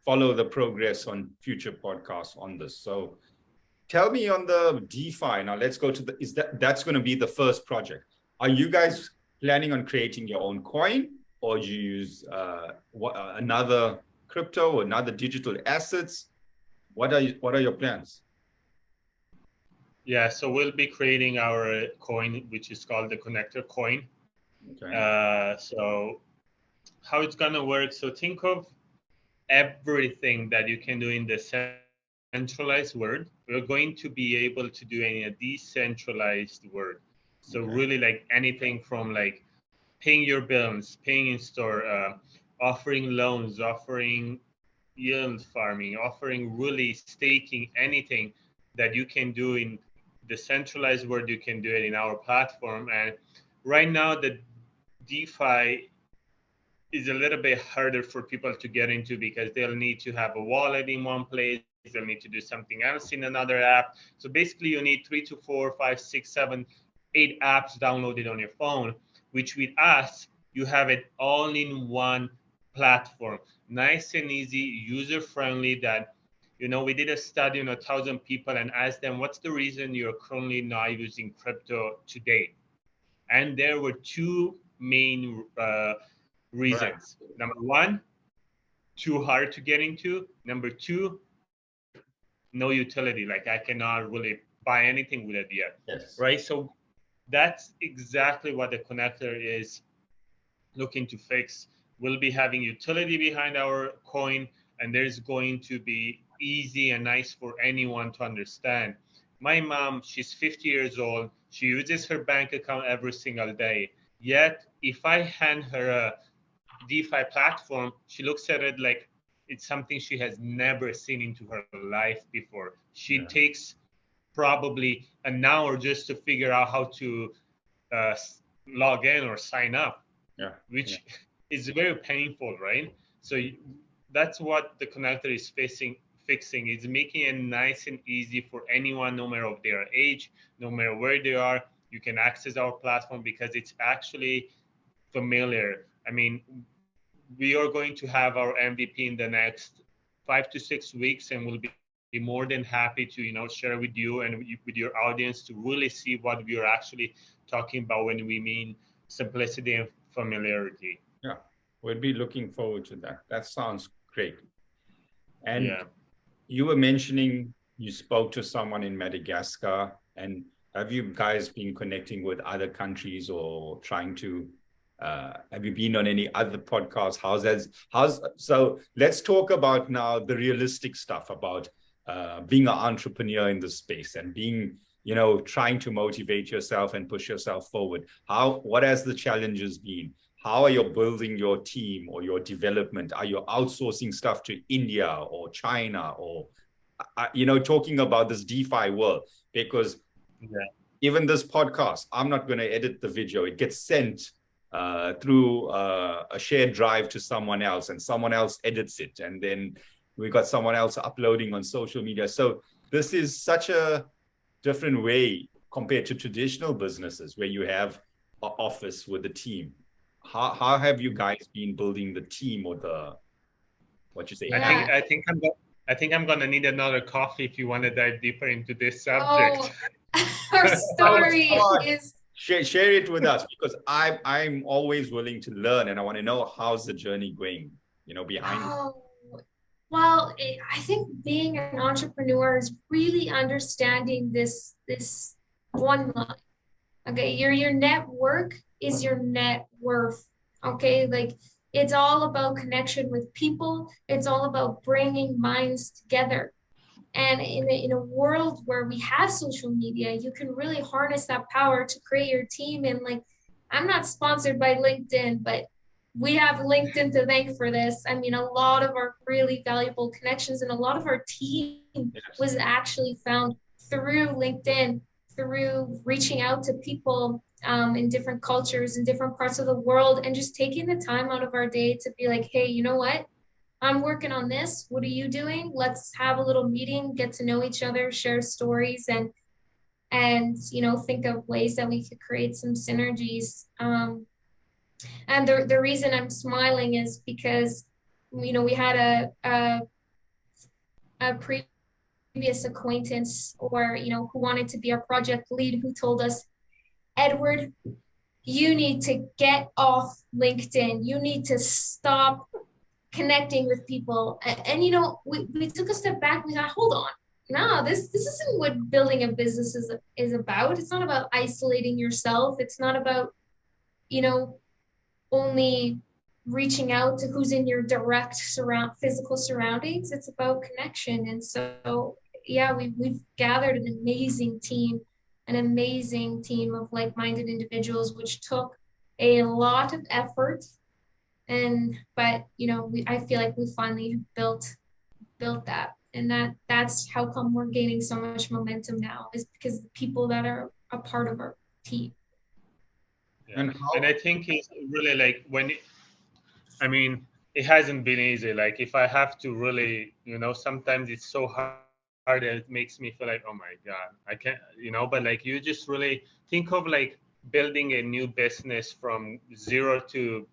follow the progress on future podcasts on this. So tell me on the DeFi. Now let's go to that's going to be the first project. Are you guys planning on creating your own coin, or do you use another crypto or another digital assets? What are your plans? Yeah, so we'll be creating our coin, which is called the connector coin. Okay. So how it's gonna work? So think of everything that you can do in the centralized world. We're going to be able to do in a decentralized world. So Okay. really, like anything from like paying your bills, paying in store, offering loans, offering yield farming, offering really staking, anything that you can do in the centralized world, you can do it in our platform. And right now, the DeFi is a little bit harder for people to get into because they'll need to have a wallet in one place. They'll need to do something else in another app. So basically, you need 3 to 4, 5, 6, 7, 8 apps downloaded on your phone, which with us, you have it all in one platform. Nice and easy, user friendly. That, we did a study on 1,000 people and asked them, what's the reason you're currently not using crypto today? And there were two main Right. reasons. Number one, too hard to get into. Number two, no utility. Like I cannot really buy anything with it yet. Yes. Right. So that's exactly what the connector is looking to fix. We'll be having utility behind our coin, and there's going to be easy and nice for anyone to understand. My mom, she's 50 years old. She uses her bank account every single day. Yet, if I hand her a DeFi platform, she looks at it like it's something she has never seen into her life before. She Yeah. takes probably an hour just to figure out how to uh, log in or sign up, Yeah. which is very painful, right? So that's what the connector is fixing is making it nice and easy for anyone, no matter of their age, no matter where they are. You can access our platform because it's actually familiar. I mean, we are going to have our MVP in the next 5 to 6 weeks, and we'll be more than happy to share with you and with your audience to really see what we are actually talking about when we mean simplicity and familiarity. Yeah. We'll be looking forward to that. That sounds great. And Yeah. you were mentioning you spoke to someone in Madagascar, and have you guys been connecting with other countries or trying to have you been on any other podcasts? So let's talk about now the realistic stuff about being an entrepreneur in this space and being, trying to motivate yourself and push yourself forward. What has the challenges been? How are you building your team or your development? Are you outsourcing stuff to India or China or, talking about this DeFi world? Because Yeah. even this podcast, I'm not going to edit the video. It gets sent through a shared drive to someone else, and someone else edits it. And then we got someone else uploading on social media. So this is such a different way compared to traditional businesses where you have an office with a team. How have you guys been building the team or what you say? I Yeah. think I think I'm go- I think I'm gonna need another coffee if you want to dive deeper into this subject. Oh, our Oh, story God. is Share it with us, because I'm always willing to learn, and I want to know how's the journey going, behind it. oh, well, I think being an entrepreneur is really understanding this one line. Okay, your network is your net worth. Okay, like it's all about connection with people. It's all about bringing minds together. And in a world where we have social media, you can really harness that power to create your team. And like, I'm not sponsored by LinkedIn, but we have LinkedIn to thank for this. I mean, a lot of our really valuable connections and a lot of our team Yes. was actually found through LinkedIn, through reaching out to people in different cultures in different parts of the world, and just taking the time out of our day to be like, hey, you know what? I'm working on this. What are you doing? Let's have a little meeting, get to know each other, share stories, and think of ways that we could create some synergies. And the reason I'm smiling is because we had a previous acquaintance, or who wanted to be our project lead, who told us, Edward, you need to get off LinkedIn. You need to stop connecting with people. And we took a step back. We thought, hold on. No, this isn't what building a business is about. It's not about isolating yourself. It's not about you know, only reaching out to who's in your direct physical surroundings. It's about connection. And so, yeah, we've gathered an amazing team of like-minded individuals, which took a lot of effort. But I feel like we finally built that. And that's how come we're gaining so much momentum now, is because the people that are a part of our team. Yeah. And And how? I think it's really like I mean, it hasn't been easy. Like if I have to really, sometimes it's so hard that it makes me feel like, oh my God, I can't, but like you just really think of like building a new business from zero to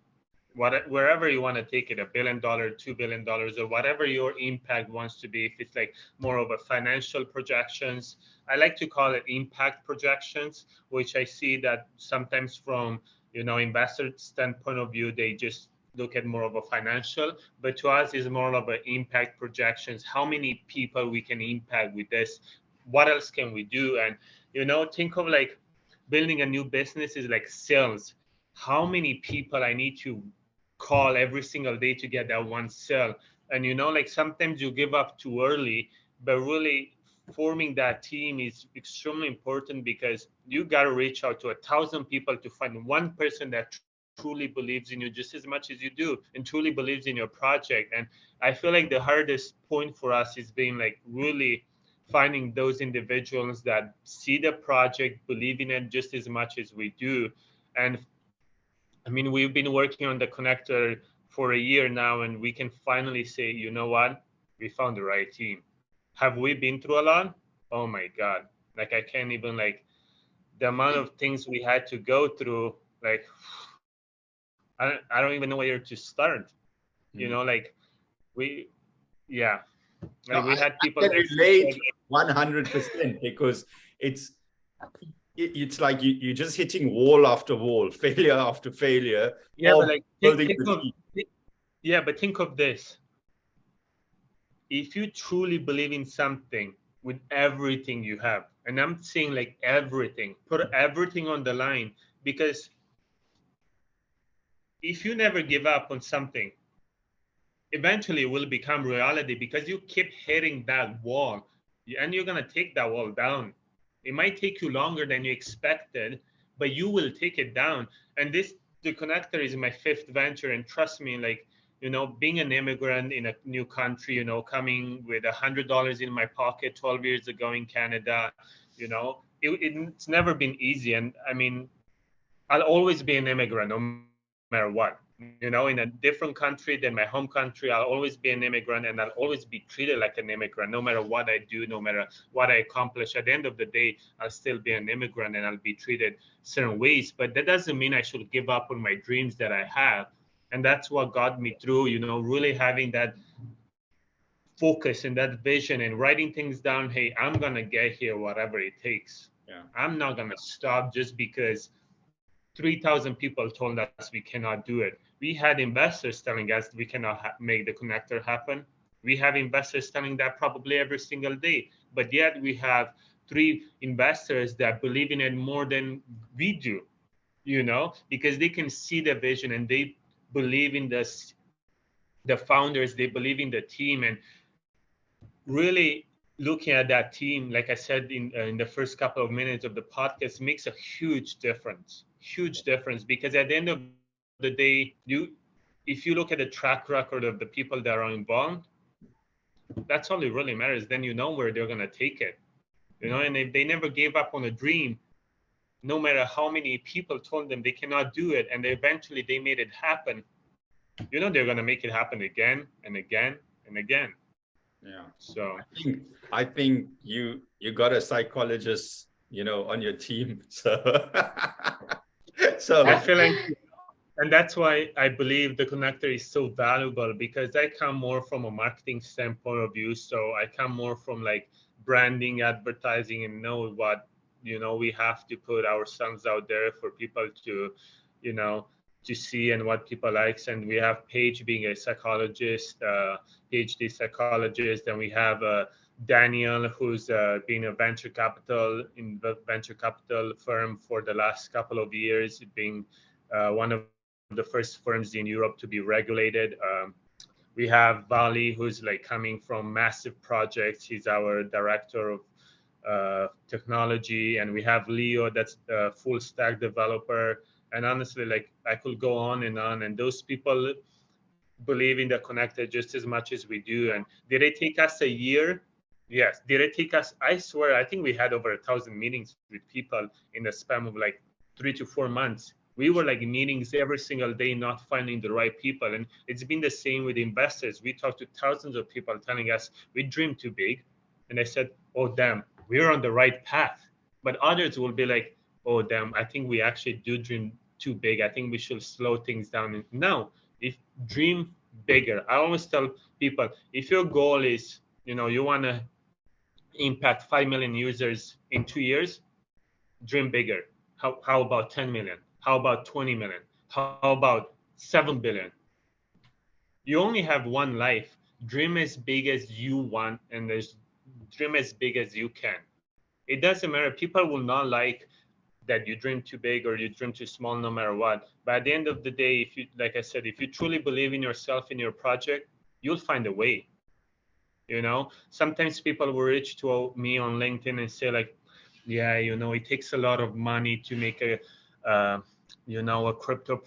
wherever you want to take it, $1 billion, $2 billion, or whatever your impact wants to be. If it's like more of a financial projections, I like to call it impact projections, which I see that sometimes from investor standpoint of view, they just look at more of a financial, but to us is more of an impact projections. How many people we can impact with this? What else can we do? And think of like building a new business is like sales. How many people I need to call every single day to get that one sale? And like sometimes you give up too early, but really forming that team is extremely important, because you got to reach out to 1,000 people to find one person that truly believes in you just as much as you do and truly believes in your project. And I feel like the hardest point for us is being like really finding those individuals that see the project, believe in it just as much as we do. And I mean, we've been working on the connector for a year now, and we can finally say, you know what? We found the right team. Have we been through a lot? Oh my God. Like, I can't even, like, the amount of things we had to go through, like, I don't even know where to start. Like, we, yeah, No, like we had I people can that relate said, 100% because it's it's like you're just hitting wall after wall, failure after failure, yeah, but of like, building the team. yeah, but think of this. If you truly believe in something with everything you have, and I'm saying like everything, put everything on the line, because if you never give up on something, eventually it will become reality, because you keep hitting that wall and you're going to take that wall down. It might take you longer than you expected, but you will take it down. And the connector is my fifth venture. And trust me, like, being an immigrant in a new country, coming with $100 in my pocket 12 years ago in Canada, it's never been easy. And I mean, I'll always be an immigrant no matter what. In a different country than my home country, I'll always be an immigrant, and I'll always be treated like an immigrant, no matter what I do, no matter what I accomplish. At the end of the day, I'll still be an immigrant and I'll be treated certain ways. But that doesn't mean I should give up on my dreams that I have. And that's what got me through, really having that focus and that vision and writing things down. Hey, I'm going to get here, whatever it takes. Yeah. I'm not going to stop just because 3,000 people told us we cannot do it. We had investors telling us we cannot make the connector happen. We have investors telling that probably every single day. But yet we have 3 investors that believe in it more than we do, because they can see the vision and they believe in the founders, they believe in the team. And really looking at that team, like I said in the first couple of minutes of the podcast, makes a huge difference, because at the end of the day, if you look at the track record of the people that are involved, that's all it really matters. Then you know where they're going to take it, and if they never gave up on a dream, no matter how many people told them they cannot do it, and eventually they made it happen, they're going to make it happen again and again and again. Yeah. So I think you got a psychologist, on your team. So I feel like, and that's why I believe the connector is so valuable, because I come more from a marketing standpoint of view. So I come more from like branding, advertising, and know what, we have to put ourselves out there for people to, to see, and what people likes. And we have Paige being a psychologist, PhD psychologist, and we have Daniel, who's been a venture capital firm for the last couple of years, being one of the first firms in Europe to be regulated. We have Bali, who's like coming from massive projects. He's our director of technology, and we have Leo, that's a full stack developer. And honestly, like I could go on, and those people believe in the connector just as much as we do. And did it take us a year? Yes. Did it take us? I swear, I think we had over 1,000 meetings with people in the span of like 3 to 4 months. We were like meetings every single day, not finding the right people. And it's been the same with investors. We talked to thousands of people telling us we dream too big. And I said, oh, damn, we're on the right path. But others will be like, oh, damn, I think we actually do dream too big. I think we should slow things down. No, if dream bigger. I always tell people, if your goal is, you want to impact 5 million users in 2 years, dream bigger. How about 10 million? How about 20 million? How about 7 billion? You only have one life. Dream as big as you want, and dream as big as you can. It doesn't matter. People will not like that you dream too big or you dream too small, no matter what. But at the end of the day, if you, like I said, if you truly believe in yourself, in your project, you'll find a way. Sometimes people will reach to me on LinkedIn and say like, yeah, it takes a lot of money to make a crypto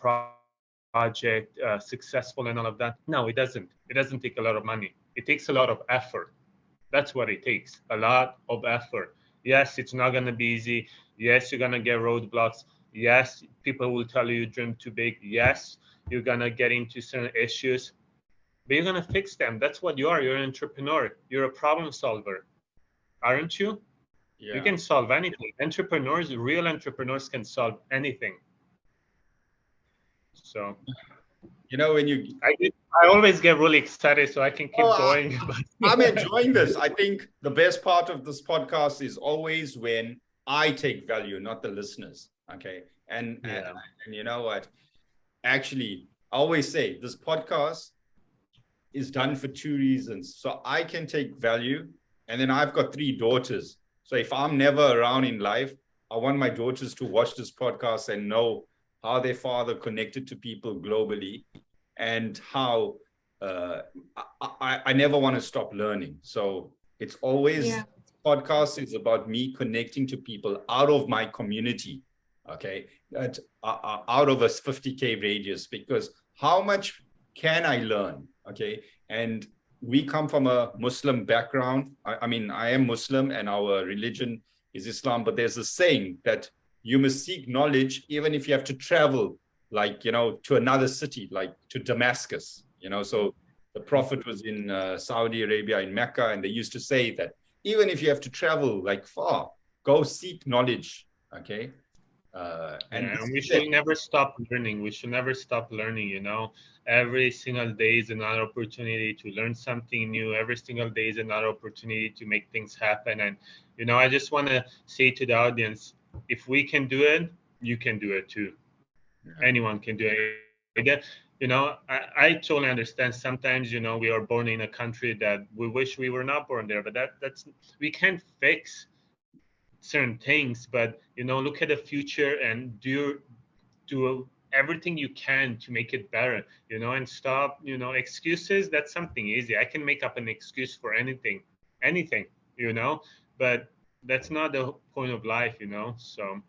project successful and all of that. No, it doesn't. It doesn't take a lot of money. It takes a lot of effort. That's what it takes, a lot of effort. Yes, it's not going to be easy. Yes, you're going to get roadblocks. Yes, people will tell you dream too big. Yes, you're going to get into certain issues, but you're going to fix them. That's what you are. You're an entrepreneur. You're a problem solver, aren't you? Yeah. You can solve anything. Real entrepreneurs can solve anything. So, when I always get really excited, so I can keep going. I'm enjoying this. I think the best part of this podcast is always when I take value, not the listeners. Okay. And you know what? Actually, I always say this podcast is done for 2 reasons. So I can take value, and then I've got 3 daughters. So if I'm never around in life, I want my daughters to watch this podcast and know how their father connected to people globally, and how I never want to stop learning. So it's always, podcast is about me connecting to people out of my community, okay, that out of a 50K radius, because how much can I learn, okay? And we come from a Muslim background. I mean, I am Muslim and our religion is Islam, but there's a saying that you must seek knowledge even if you have to travel, like, to another city, like to Damascus, so the Prophet was in Saudi Arabia, in Mecca, and they used to say that even if you have to travel like far, go seek knowledge, okay? And we should never stop learning. We should never stop learning, Every single day is another opportunity to learn something new. Every single day is another opportunity to make things happen. And, I just want to say to the audience, if we can do it, you can do it too. Yeah. Anyone can do it. Again, I totally understand. Sometimes, we are born in a country that we wish we were not born there, but that's we can't fix certain things. But look at the future and do everything you can to make it better. And stop. Excuses. That's something easy. I can make up an excuse for anything. But that's not the point of life. So.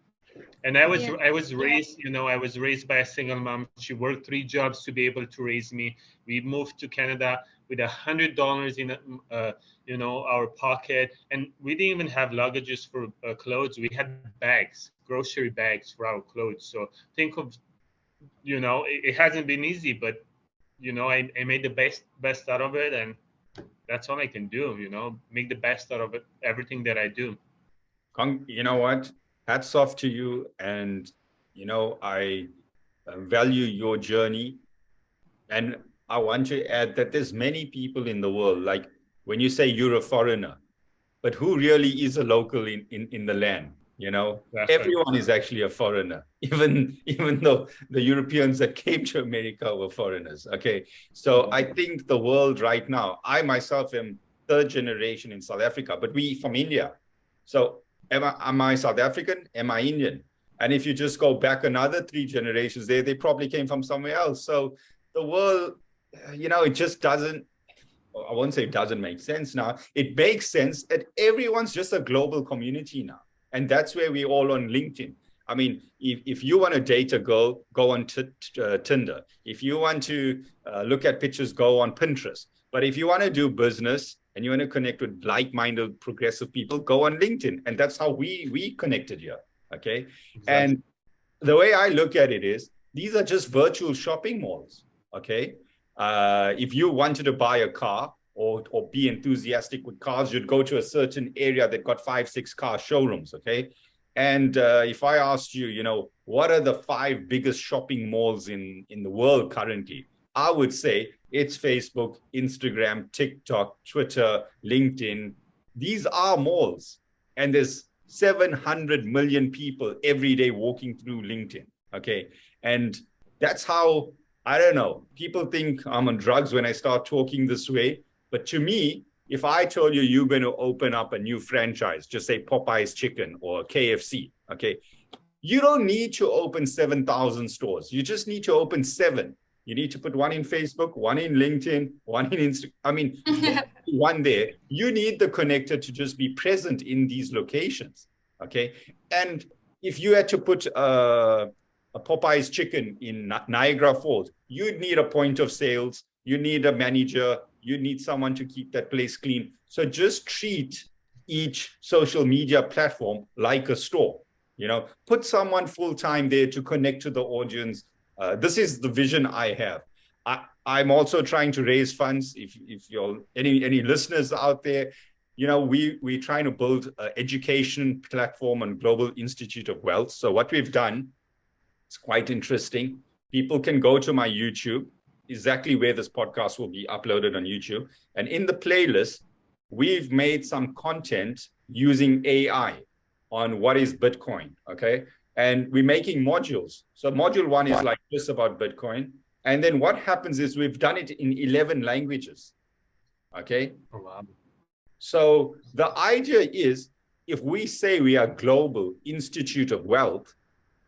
And I was raised, I was raised by a single mom. She worked 3 jobs to be able to raise me. We moved to Canada with $100 in, our pocket, and we didn't even have luggages for clothes. We had bags, grocery bags for our clothes. So think of, it hasn't been easy, but I made the best out of it, and that's all I can do. Make the best out of it, everything that I do. You know what? Hats off to you. And, I value your journey. And I want to add that there's many people in the world, like when you say you're a foreigner, but who really is a local in the land? Everyone is actually a foreigner, even though the Europeans that came to America were foreigners. Okay. So I think the world right now, I myself am 3rd generation in South Africa, but we from India. So am I South African? Am I Indian? And if you just go back another 3 generations, they probably came from somewhere else. So the world, it just doesn't, I won't say it doesn't make sense now. It makes sense that everyone's just a global community now. And that's where we're all on LinkedIn. I mean, if you want to date a girl, go on Tinder. If you want to look at pictures, go on Pinterest. But if you want to do business and you want to connect with like-minded progressive people, go on LinkedIn. And that's how we connected here. Okay. Exactly. And the way I look at it is these are just virtual shopping malls. Okay. If you wanted to buy a car or be enthusiastic with cars, you'd go to a certain area that got 5-6 car showrooms. Okay. And if I asked you, what are the 5 biggest shopping malls in the world currently? I would say it's Facebook, Instagram, TikTok, Twitter, LinkedIn. These are malls. And there's 700 million people every day walking through LinkedIn. Okay. And that's how, I don't know, people think I'm on drugs when I start talking this way. But to me, if I told you you're going to open up a new franchise, just say Popeye's Chicken or KFC, okay, you don't need to open 7,000 stores. You just need to open 7. You need to put one in Facebook, one in LinkedIn, one in Instagram. I mean, one there. You need the connector to just be present in these locations, okay? And if you had to put a Popeye's Chicken in Niagara Falls, you'd need a point of sales. You need a manager. You need someone to keep that place clean. So just treat each social media platform like a store. Put someone full-time there to connect to the audience. This is the vision I have. I'm also trying to raise funds. If you're any listeners out there, we're trying to build an education platform on Global Institute of Wealth. So what we've done, it's quite interesting. People can go to my YouTube, exactly where this podcast will be uploaded on YouTube. And in the playlist, we've made some content using AI on what is Bitcoin, okay? And we're making modules. So module 1 is like just about Bitcoin. And then what happens is we've done it in 11 languages, okay? Oh, wow. So the idea is if we say we are Global Institute of Wealth,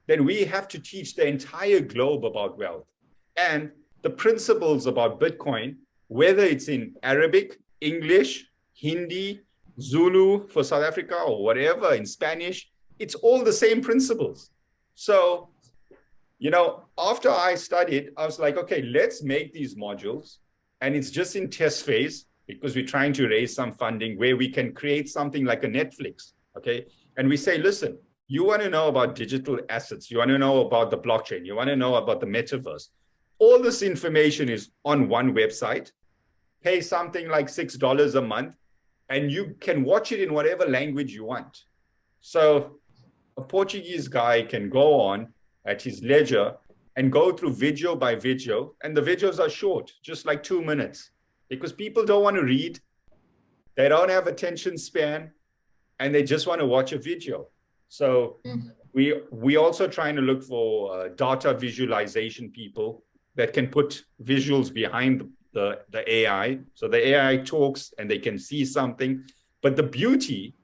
then we have to teach the entire globe about wealth. And the principles about Bitcoin, whether it's in Arabic, English, Hindi, Zulu for South Africa, or whatever, in Spanish, it's all the same principles. So, after I studied, I was like, okay, let's make these modules. And it's just in test phase because we're trying to raise some funding where we can create something like a Netflix, okay? And we say, listen, you want to know about digital assets. You want to know about the blockchain. You want to know about the metaverse. All this information is on one website. Pay something like $6 a month, and you can watch it in whatever language you want. So a Portuguese guy can go on at his leisure and go through video by video, and the videos are short, just like 2 minutes, because people don't want to read. They don't have attention span, and they just want to watch a video. So we also trying to look for data visualization people that can put visuals behind the AI. So the AI talks and they can see something. But the beauty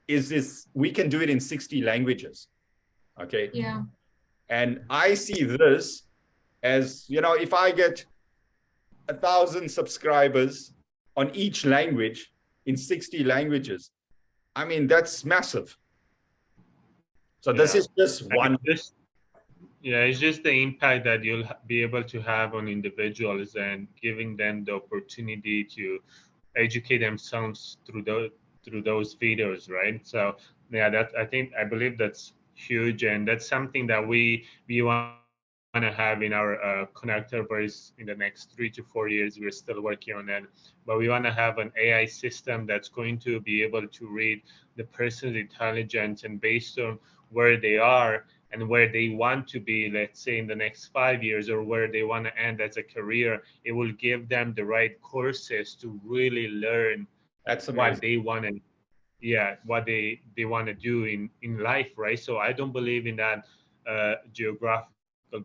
is this, we can do it in 60 languages. Okay. Yeah. And I see this as, if I get 1,000 subscribers on each language in 60 languages, I mean, that's massive. So this is just one. It's just the impact that you'll be able to have on individuals and giving them the opportunity to educate themselves through those videos, right? So yeah, I believe that's huge, and that's something that we want to have in our connector base in the next 3 to 4 years. We're still working on that, but we want to have an AI system that's going to be able to read the person's intelligence, and based on where they are and where they want to be, let's say in the next 5 years, or where they want to end as a career, it will give them the right courses to really learn what they want to, what they want to do in life, right? So I don't believe in that geographical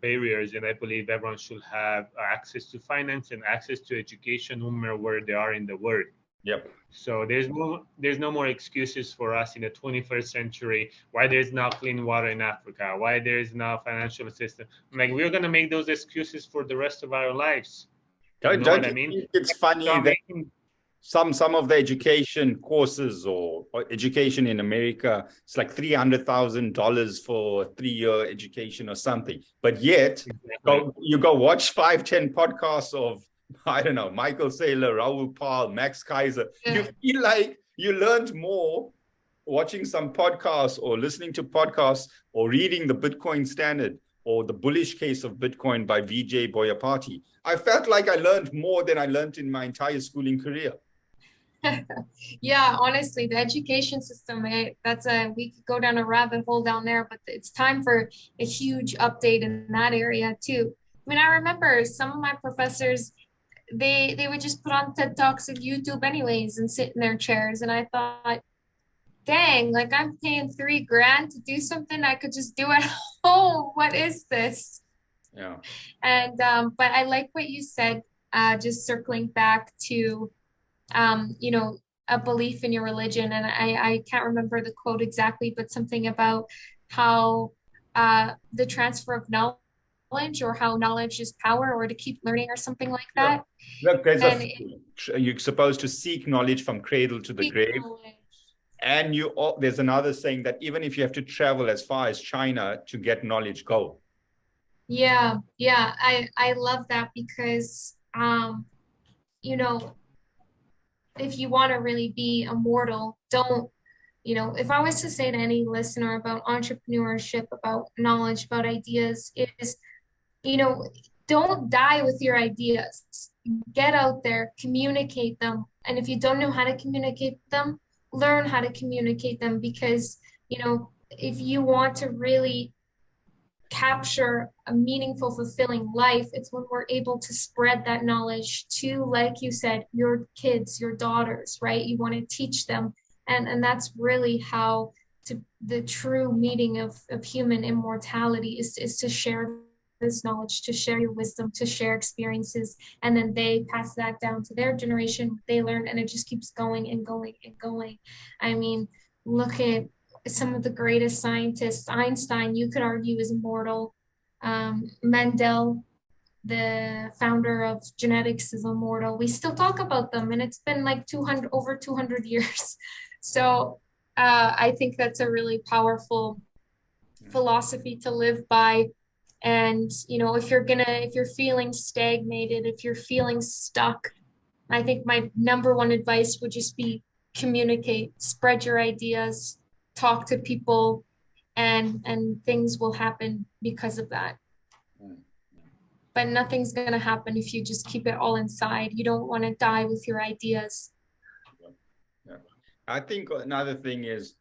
barriers, and I believe everyone should have access to finance and access to education no matter where they are in the world. Yep. So there's no more excuses for us in the 21st century why there's not clean water in Africa, why there is not financial system. Like, we're gonna make those excuses for the rest of our lives. You know Don't what I you mean? think it's So funny that some of the education courses or education in America, it's like $300,000 for a 3-year education or something. But yet, you go watch 5-10 podcasts of, I don't know, Michael Saylor, Raoul Pal, Max Kaiser. You feel like you learned more watching some podcasts or listening to podcasts or reading the Bitcoin Standard or the bullish case of Bitcoin by Vijay Boyapati. I felt like I learned more than I learned in my entire schooling career. Yeah, honestly, the education system, we could go down a rabbit hole down there, but it's time for a huge update in that area too. I mean, I remember some of my professors, they would just put on TED Talks and YouTube anyways and sit in their chairs. And I thought, dang, like I'm paying $3,000 to do something I could just do at home. What is this? Yeah. And but I like what you said, just circling back to you know, a belief in your religion. And I can't remember the quote exactly, but something about how the transfer of knowledge, or how knowledge is power, or to keep learning, or something like that. Look, And you're supposed to seek knowledge from cradle to the grave. knowledge. And there's another saying that even if you have to travel as far as China to get knowledge, go. Yeah, yeah, I love that because you know, if you want to really be immortal, don't, you know, if I was to say to any listener about entrepreneurship, about knowledge, about ideas, is, you know, don't die with your ideas. Get out there, communicate them. And if you don't know how to communicate them, learn how to communicate them, because, you know, if you want to really capture a meaningful, fulfilling life, it's when we're able to spread that knowledge to, like you said, your kids, your daughters, right? You want to teach them. And that's really how the true meaning of human immortality is to share this knowledge, to share your wisdom, to share experiences, and then they pass that down to their generation. They learn, and it just keeps going and going and going. I mean, look at some of the greatest scientists. Einstein, you could argue, is immortal. Mendel, the founder of genetics, is immortal. We still talk about them, and it's been like over 200 years. So I think that's a really powerful philosophy to live by. And, you know, if you're feeling stagnated, if you're feeling stuck, I think my number one advice would just be communicate, spread your ideas, talk to people, and things will happen because of that. But nothing's going to happen if you just keep it all inside. You don't want to die with your ideas. Yeah. I think another thing is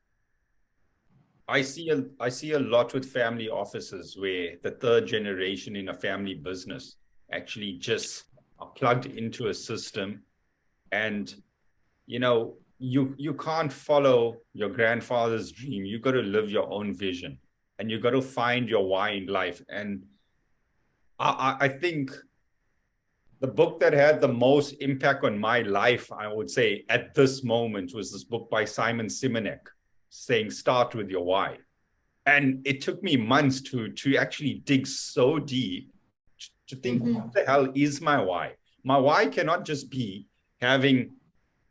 I see a lot with family offices where the third generation in a family business actually just are plugged into a system, and you know, you can't follow your grandfather's dream. You got to live your own vision, and you got to find your why in life. And I think the book that had the most impact on my life, I would say, at this moment, was this book by Simon Sinek, saying start with your why. And it took me months to actually dig so deep to think, what the hell is my why? My why cannot just be having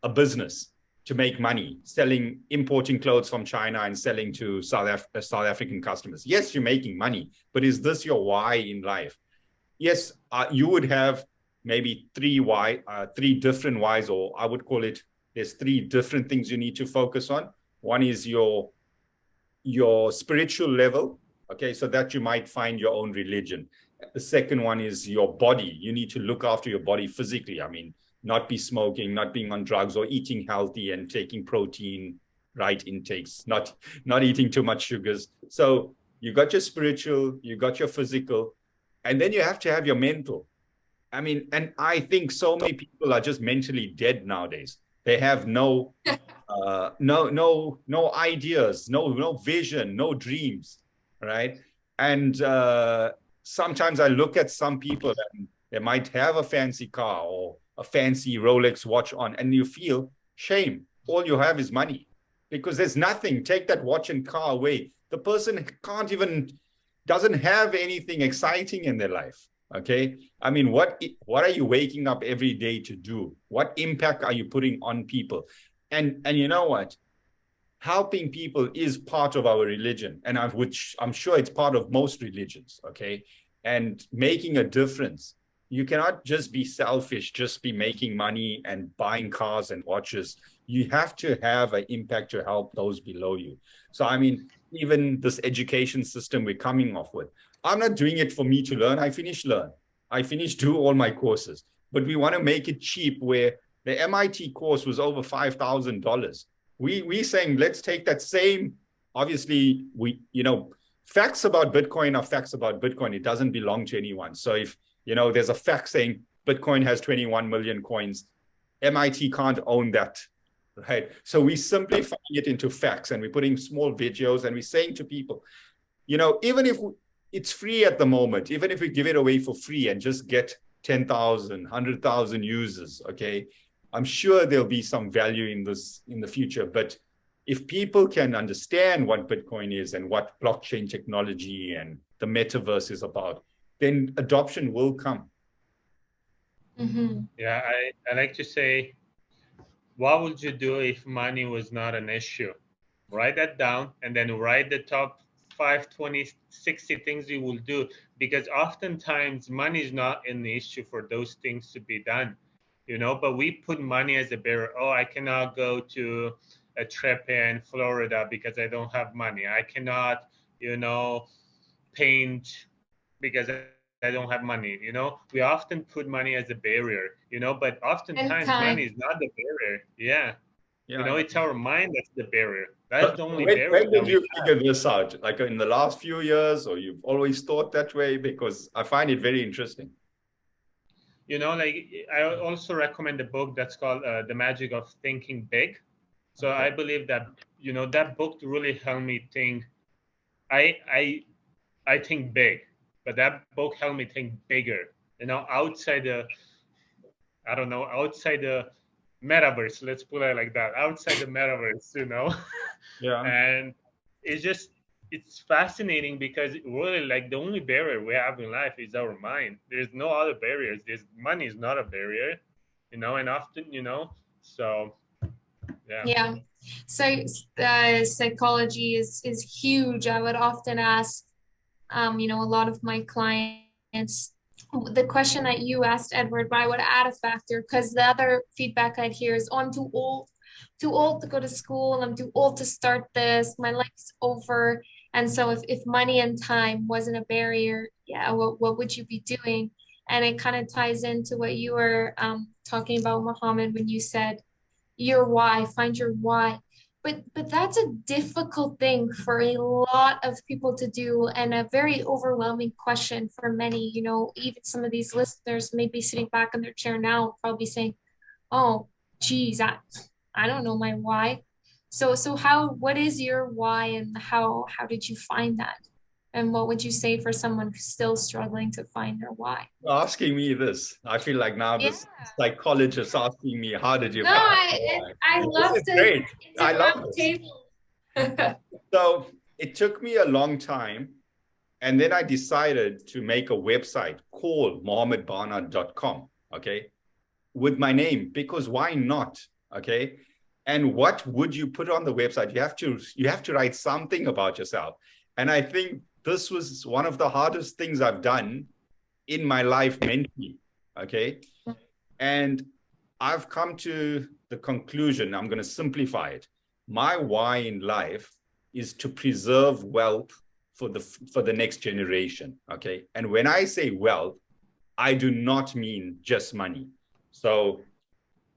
a business to make money, importing clothes from China and selling to South African customers. Yes, you're making money, but is this your why in life? Yes, you would have maybe three different whys, or I would call it, there's 3 different things you need to focus on. One is your spiritual level, okay, so that you might find your own religion. The second one is your body. You need to look after your body physically. I mean, not be smoking, not being on drugs, or eating healthy and taking protein, right intakes, not eating too much sugars. So you got your spiritual, you got your physical, and then you have to have your mental. I mean, and I think so many people are just mentally dead nowadays. They have no ideas, no vision, no dreams, right? And sometimes I look at some people and they might have a fancy car or a fancy Rolex watch on, and you feel shame. All you have is money, because there's nothing. Take that watch and car away. The person doesn't have anything exciting in their life. Okay. I mean, what are you waking up every day to do? What impact are you putting on people? And you know what? Helping people is part of our religion, and which I'm sure it's part of most religions. Okay. And making a difference. You cannot just be selfish, just be making money and buying cars and watches. You have to have an impact to help those below you. So, I mean, even this education system we're coming off with, I'm not doing it for me to learn. I finished do all my courses, but we want to make it cheap, where the MIT course was over $5,000. We saying, let's take that same, obviously, facts about Bitcoin are facts about Bitcoin. It doesn't belong to anyone. So if, there's a fact saying Bitcoin has 21 million coins, MIT can't own that, right? So we simplifying it into facts, and we're putting small videos, and we're saying to people, even if it's free at the moment, even if we give it away for free and just get 10,000, 100,000 users, okay, I'm sure there'll be some value in this in the future. But if people can understand what Bitcoin is and what blockchain technology and the metaverse is about, then adoption will come. Mm-hmm. Yeah, I like to say, what would you do if money was not an issue? Write that down, and then write the top 5, 20, 60 things you will do, because oftentimes money is not an issue for those things to be done, but we put money as a barrier. Oh, I cannot go to a trip in Florida because I don't have money. I cannot, paint because I don't have money. We often put money as a barrier, but oftentimes money is not the barrier. Yeah. It's our mind that's the barrier. That's the only barrier. When did you figure this out? Like in the last few years, or you've always thought that way? Because I find it very interesting. I also recommend a book that's called The Magic of Thinking Big. So okay. I believe that, that book really helped me think. I think big, but that book helped me think bigger, outside the metaverse, let's put it like that, outside the metaverse, Yeah. And it's fascinating, because really, like, the only barrier we have in life is our mind. There's no other barriers. Money is not a barrier, and often, so yeah. So psychology is huge. I would often ask a lot of my clients the question that you asked, Edward, but I would add a factor, because the other feedback I'd hear is, oh, I'm too old to go to school, I'm too old to start this, my life's over. And so if money and time wasn't a barrier, what would you be doing? And it kind of ties into what you were talking about, Muhammad, when you said your why, find your why. But that's a difficult thing for a lot of people to do, and a very overwhelming question for many. Even some of these listeners may be sitting back in their chair now, probably saying, "Oh, geez, I don't know my why." So what is your why, and how did you find that? And what would you say for someone who's still struggling to find their why? Asking me this, I feel like now this psychologist asking me, how did you find I love this? Great. I love this. So it took me a long time. And then I decided to make a website called muhammadbana.com, okay, with my name, because why not? Okay. And what would you put on the website? You have to write something about yourself. And I think this was one of the hardest things I've done in my life mentally, okay? And I've come to the conclusion, I'm going to simplify it. My why in life is to preserve wealth for the next generation, okay? And when I say wealth, I do not mean just money. So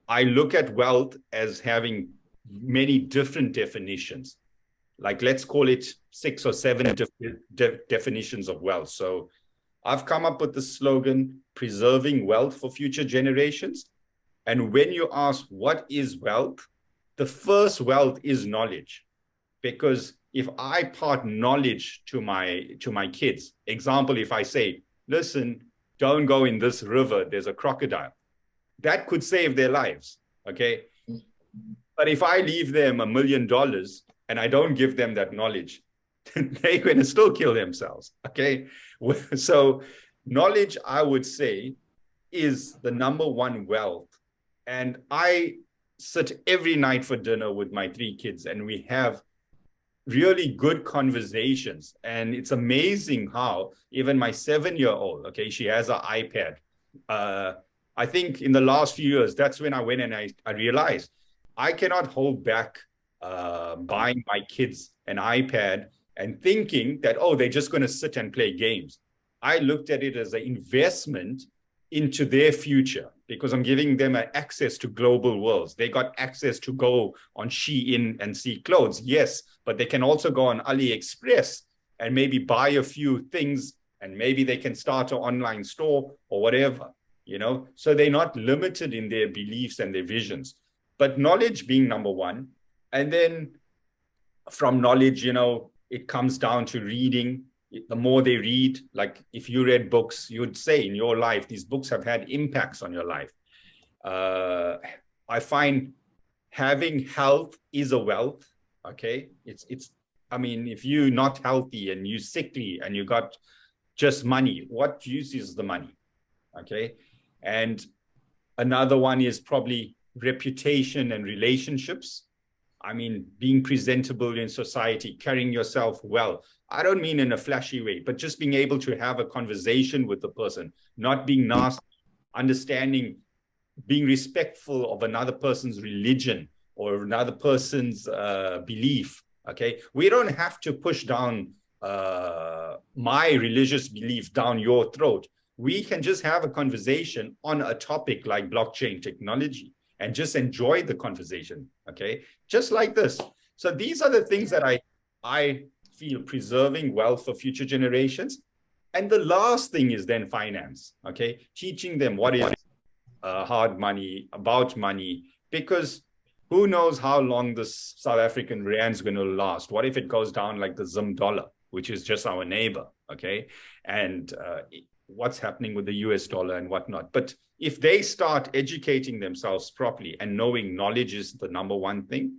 I look at wealth as having many different definitions. Like, let's call it 6 or 7 definitions of wealth. So I've come up with the slogan, preserving wealth for future generations. And when you ask what is wealth, the first wealth is knowledge. Because if I part knowledge to my kids, example, if I say, listen, don't go in this river, there's a crocodile, that could save their lives, okay? But if I leave them $1 million and I don't give them that knowledge, they're going to still kill themselves. Okay. So knowledge, I would say, is the number one wealth. And I sit every night for dinner with my 3 kids, and we have really good conversations. And it's amazing how even my 7-year-old, okay, she has an iPad. I think in the last few years, that's when I went and I realized I cannot hold back buying my kids an iPad and thinking that, oh, they're just going to sit and play games. I looked at it as an investment into their future, because I'm giving them access to global worlds. They got access to go on Shein and see clothes, yes, but they can also go on AliExpress and maybe buy a few things, and maybe they can start an online store or whatever, you know? So they're not limited in their beliefs and their visions. But knowledge being number one, and then from knowledge, you know, it comes down to reading. The more they read, like if you read books, you'd say in your life, these books have had impacts on your life. I find having health is a wealth. Okay. I mean, if you're not healthy and you're sickly and you got just money, what use is the money? Okay. And another one is probably reputation and relationships. I mean, being presentable in society, carrying yourself well. I don't mean in a flashy way, but just being able to have a conversation with the person, not being nasty, understanding, being respectful of another person's religion or another person's belief. Okay. We don't have to push down my religious belief down your throat. We can just have a conversation on a topic like blockchain technology and just enjoy the conversation, okay? Just like this. So these are the things that I feel preserving wealth for future generations. And the last thing is then finance, okay? Teaching them what is hard money, about money, because who knows how long this South African rand is going to last? What if it goes down like the Zim dollar, which is just our neighbor, okay? And what's happening with the US dollar and whatnot. But if they start educating themselves properly and knowing knowledge is the number one thing,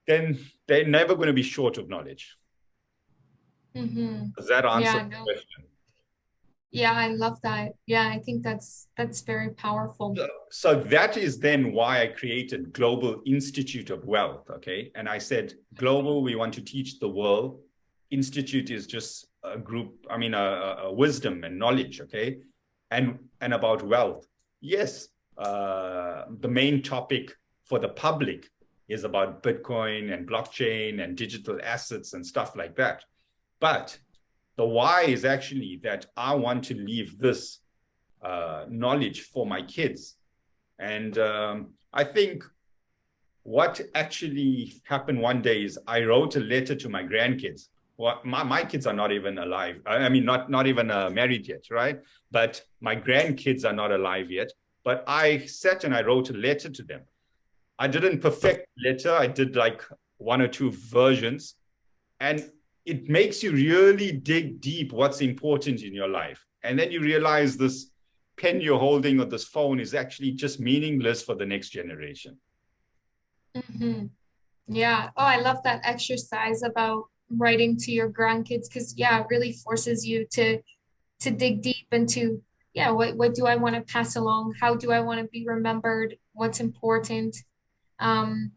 then they're never going to be short of knowledge. Mm-hmm. Does that answer Yeah, the no. question? Yeah, I love that. Yeah, I think that's very powerful. So that is then why I created Global Institute of Wealth, okay? And I said, global, we want to teach the world. Institute is just a group, I mean, a wisdom and knowledge, okay? And about wealth. Yes, the main topic for the public is about Bitcoin and blockchain and digital assets and stuff like that. But the why is actually that I want to leave this knowledge for my kids. And I think what actually happened one day is I wrote a letter to my grandkids. Well, my kids are not even alive. I mean, not even married yet, right? But my grandkids are not alive yet. But I sat and I wrote a letter to them. I didn't perfect the letter. I did like 1 or 2 versions. And it makes you really dig deep what's important in your life. And then you realize this pen you're holding or this phone is actually just meaningless for the next generation. Mm-hmm. Yeah. Oh, I love that exercise about writing to your grandkids, because yeah, it really forces you to dig deep into, yeah, what do I want to pass along? How do I want to be remembered? What's important? Um,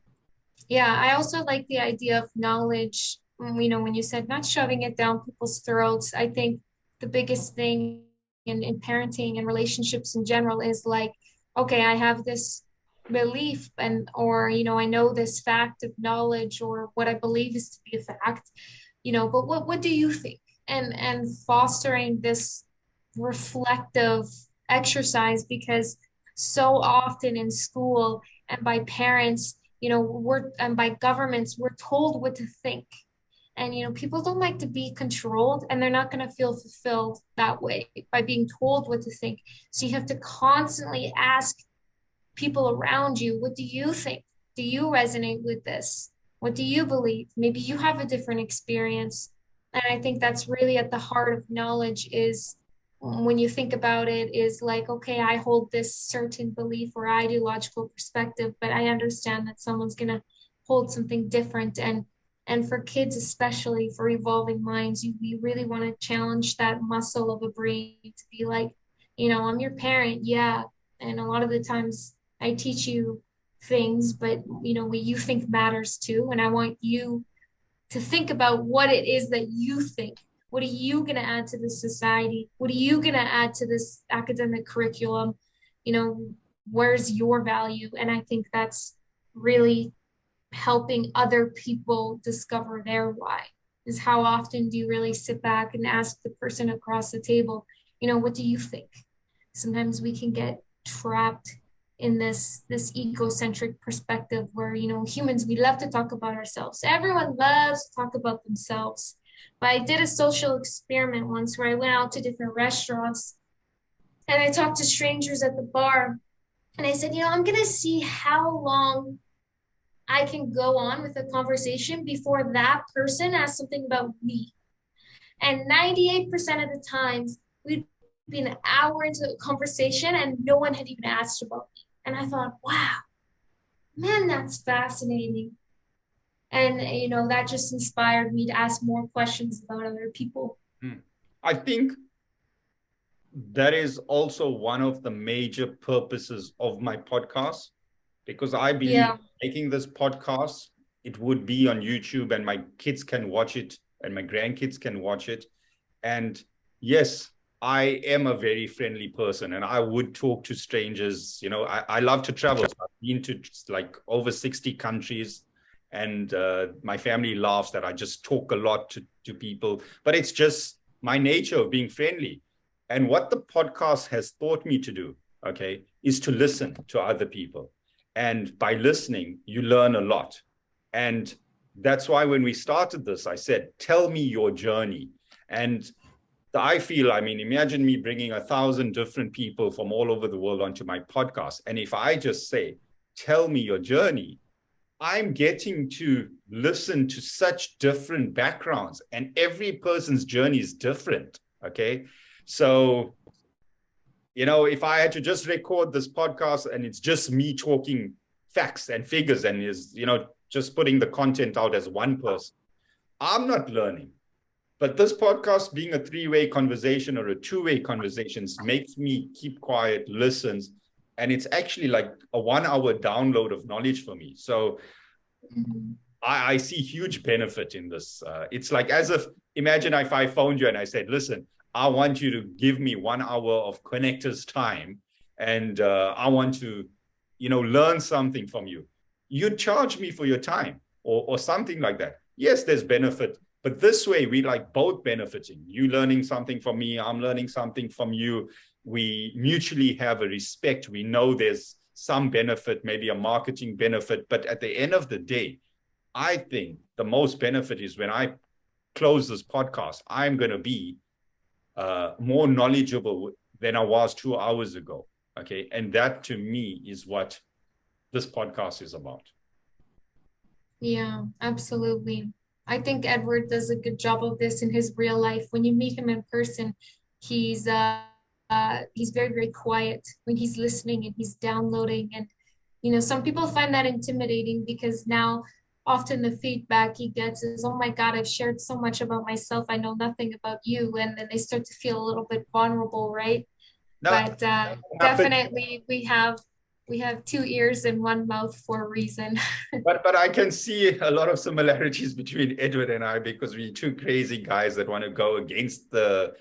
yeah, I also like the idea of knowledge. You know, when you said not shoving it down people's throats, I think the biggest thing in parenting and relationships in general is like, okay, I have this belief, and or you know, I know this fact of knowledge or what I believe is to be a fact, you know, but what do you think? And fostering this reflective exercise, because so often in school and by parents, you know, we're and by governments, we're told what to think. And you know, people don't like to be controlled, and they're not going to feel fulfilled that way by being told what to think. So you have to constantly ask people around you, what do you think? Do you resonate with this? What do you believe? Maybe you have a different experience. And I think that's really at the heart of knowledge, is when you think about it, is like, okay, I hold this certain belief or ideological perspective, but I understand that someone's gonna hold something different. And for kids, especially for evolving minds, you really want to challenge that muscle of a brain to be like, I'm your parent, yeah. And a lot of the times I teach you things, but what you think matters too. And I want you to think about what it is that you think. What are you going to add to this society? What are you going to add to this academic curriculum? You know, where's your value? And I think that's really helping other people discover their why. Is how often do you really sit back and ask the person across the table, what do you think? Sometimes we can get trapped in this egocentric perspective where humans, we love to talk about ourselves. Everyone loves to talk about themselves. But I did a social experiment once where I went out to different restaurants and I talked to strangers at the bar, and I said, I'm gonna see how long I can go on with a conversation before that person asks something about me. And 98% of the times we'd be an hour into a conversation and no one had even asked about me. And I thought, wow, man, that's fascinating. And, that just inspired me to ask more questions about other people. I think that is also one of the major purposes of my podcast, because I believe making this podcast, it would be on YouTube and my kids can watch it and my grandkids can watch it. And yes, I am a very friendly person and I would talk to strangers. I love to travel. So I've been to like over 60 countries, and my family laughs that I just talk a lot to people, but it's just my nature of being friendly. And what the podcast has taught me to do, okay, is to listen to other people. And by listening, you learn a lot. And that's why when we started this, I said, tell me your journey. And I feel, imagine me bringing 1,000 different people from all over the world onto my podcast. And if I just say, tell me your journey, I'm getting to listen to such different backgrounds, and every person's journey is different. Okay. So, if I had to just record this podcast and it's just me talking facts and figures and just putting the content out as one person, I'm not learning. But this podcast being a three-way conversation or a two-way conversation makes me keep quiet, listens, and it's actually like a 1-hour download of knowledge for me. So I see huge benefit in this. It's like as if, imagine if I phoned you and I said, listen, I want you to give me 1 hour of connectors time, and I want to, learn something from you. You'd charge me for your time or something like that. Yes, there's benefit. But this way, we like both benefiting. You learning something from me, I'm learning something from you. We mutually have a respect. We know there's some benefit, maybe a marketing benefit. But at the end of the day, I think the most benefit is when I close this podcast, I'm going to be more knowledgeable than I was 2 hours ago. Okay. And that to me is what this podcast is about. Yeah, absolutely. I think Edward does a good job of this in his real life. When you meet him in person, he's very, very quiet when he's listening and he's downloading. And, some people find that intimidating because now often the feedback he gets is, oh my God, I've shared so much about myself. I know nothing about you. And then they start to feel a little bit vulnerable, right? No, but definitely we have 2 ears and 1 mouth for a reason. but I can see a lot of similarities between Edward and I, because we're two crazy guys that want to go against the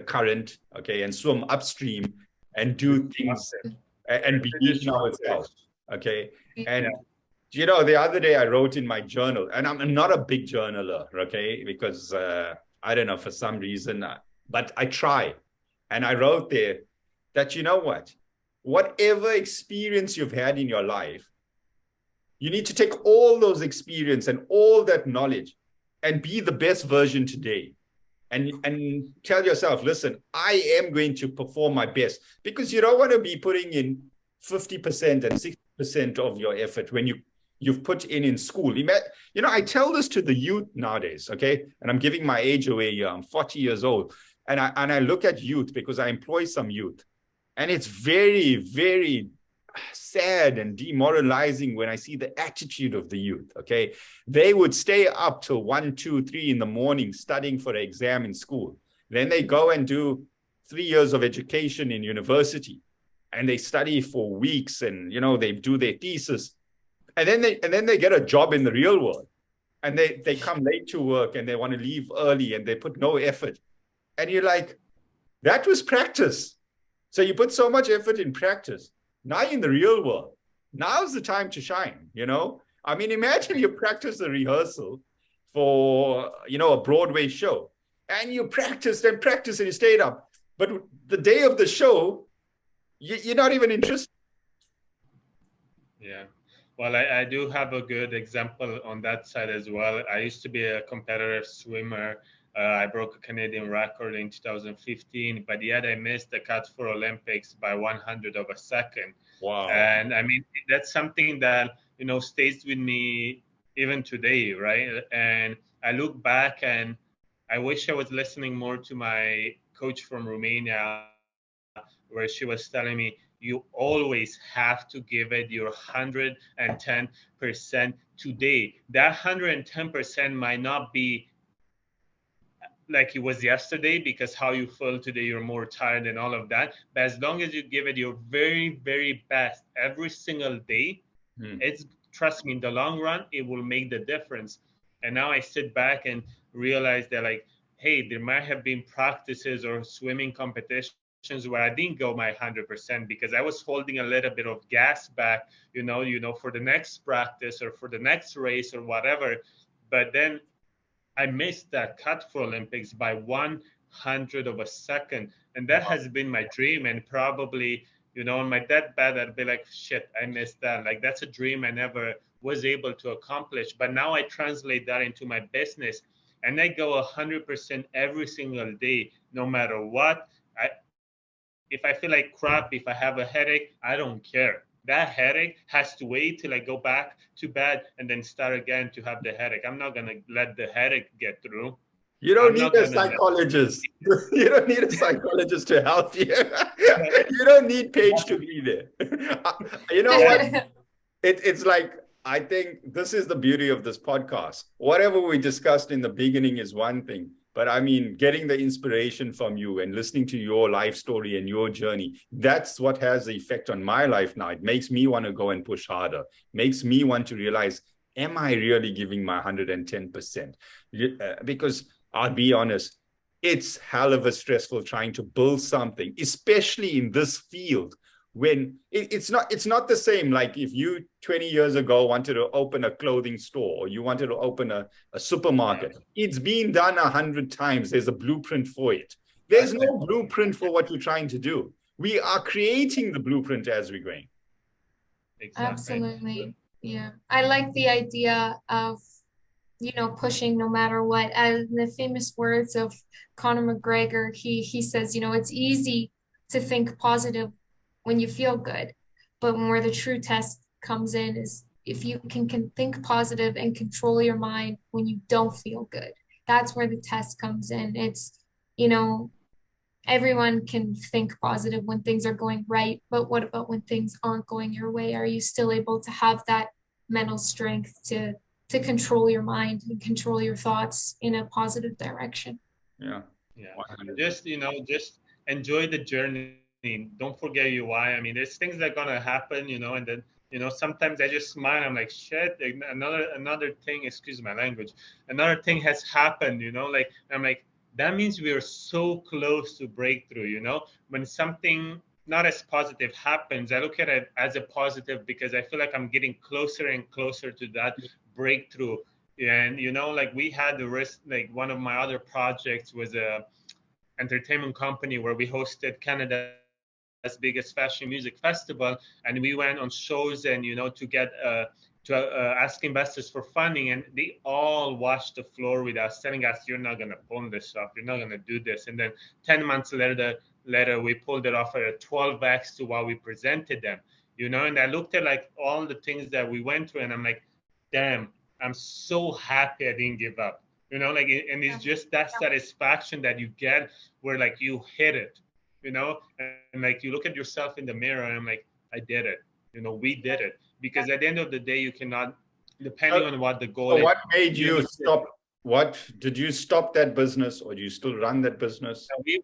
current, okay, and swim upstream and do things and believe in ourselves, okay. And the other day I wrote in my journal, and I'm not a big journaler, okay, because I don't know, for some reason, but I try, and I wrote there that whatever experience you've had in your life, you need to take all those experience and all that knowledge and be the best version today. And tell yourself, listen, I am going to perform my best, because you don't want to be putting in 50% and 60% of your effort when you've put in school. I tell this to the youth nowadays, okay? And I'm giving my age away here. I'm 40 years old. And I look at youth because I employ some youth, and it's very, very sad and demoralizing when I see the attitude of the youth. Okay, they would stay up till 1, 2, 3 in the morning studying for an exam in school. Then they go and do 3 years of education in university, and they study for weeks, and they do their thesis, and then they get a job in the real world, and they come late to work, and they want to leave early, and they put no effort. And you're like, that was practice. So you put so much effort in practice. Now in the real world, now's the time to shine, I mean, imagine you practice a rehearsal for, a Broadway show, and you practiced and practiced and you stayed up. But the day of the show, you're not even interested. Yeah. Well, I do have a good example on that side as well. I used to be a competitive swimmer. I broke a Canadian record in 2015, but yet I missed the cut for Olympics by 100 of a second. Wow. And I mean, that's something that, stays with me even today, right? And I look back and I wish I was listening more to my coach from Romania, where she was telling me, you always have to give it your 110% today. That 110% might not be like it was yesterday, because how you feel today, you're more tired and all of that. But as long as you give it your very, very best every single day, trust me, in the long run, it will make the difference. And now I sit back and realize that, like, hey, there might have been practices or swimming competitions where I didn't go my 100% because I was holding a little bit of gas back, for the next practice or for the next race or whatever. But then I missed that cut for Olympics by 100 of a second. And that has been my dream. And probably, on my deathbed, I'd be like, shit, I missed that. Like, that's a dream I never was able to accomplish. But now I translate that into my business, and I go 100% every single day, no matter what. If I feel like crap, if I have a headache, I don't care. That headache has to wait till I go back to bed and then start again to have the headache. I'm not going to let the headache get through. You don't need a psychologist. You don't need a psychologist to help you. You don't need Paige to be there. You know what? It's like, I think this is the beauty of this podcast. Whatever we discussed in the beginning is one thing, but I mean, getting the inspiration from you and listening to your life story and your journey, that's what has the effect on my life now. It makes me want to go and push harder, makes me want to realize, am I really giving my 110%? Because I'll be honest, it's hell of a stressful trying to build something, especially in this field, when it's not the same. Like if you 20 years ago wanted to open a clothing store, or you wanted to open a supermarket, it's been done 100 times. There's a blueprint for it. There's no blueprint for what you're trying to do. We are creating the blueprint as we're going. Exactly. Absolutely. Yeah. I like the idea of, pushing no matter what. And the famous words of Conor McGregor, he says, it's easy to think positive when you feel good, but where the true test comes in is if you can think positive and control your mind when you don't feel good. That's where the test comes in. It's, everyone can think positive when things are going right, but what about when things aren't going your way? Are you still able to have that mental strength to control your mind and control your thoughts in a positive direction? Yeah. Just enjoy the journey. Don't forget your why. I mean, there's things that are gonna happen, and then sometimes I just smile. I'm like, shit, another thing, excuse my language, another thing has happened, like I'm like, that means we are so close to breakthrough. When something not as positive happens, I look at it as a positive because I feel like I'm getting closer and closer to that breakthrough. And like we had the risk, like one of my other projects was a entertainment company where we hosted Canada's biggest fashion music festival, and we went on shows and to get to ask investors for funding, and they all washed the floor with us, telling us, you're not going to pull this off, you're not going to do this. And then 10 months later we pulled it off at a 12x to what we presented them, and I looked at like all the things that we went through, and I'm like, damn, I'm so happy I didn't give up, you know, like, and it's just that satisfaction that you get where like you hit it, you know, and like you look at yourself in the mirror and I'm like, I did it, you know, we did it. Because at the end of the day, you cannot, depending on what the goal So is. what made you stop? What did you stop that business, or do you still run that business? We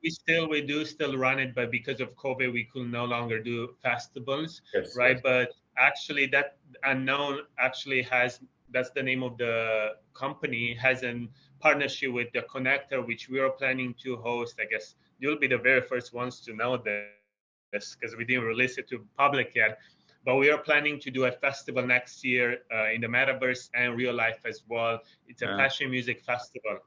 do still run it, but because of COVID, we could no longer do festivals, Yes, right? yes. But actually, that Unknown actually has, that's the name of the company, has a partnership with the Connector, which we are planning to host. I guess you'll be the very first ones to know this because we didn't release it to public yet. But we are planning to do a festival next year in the metaverse and real life as well. It's a passion music festival.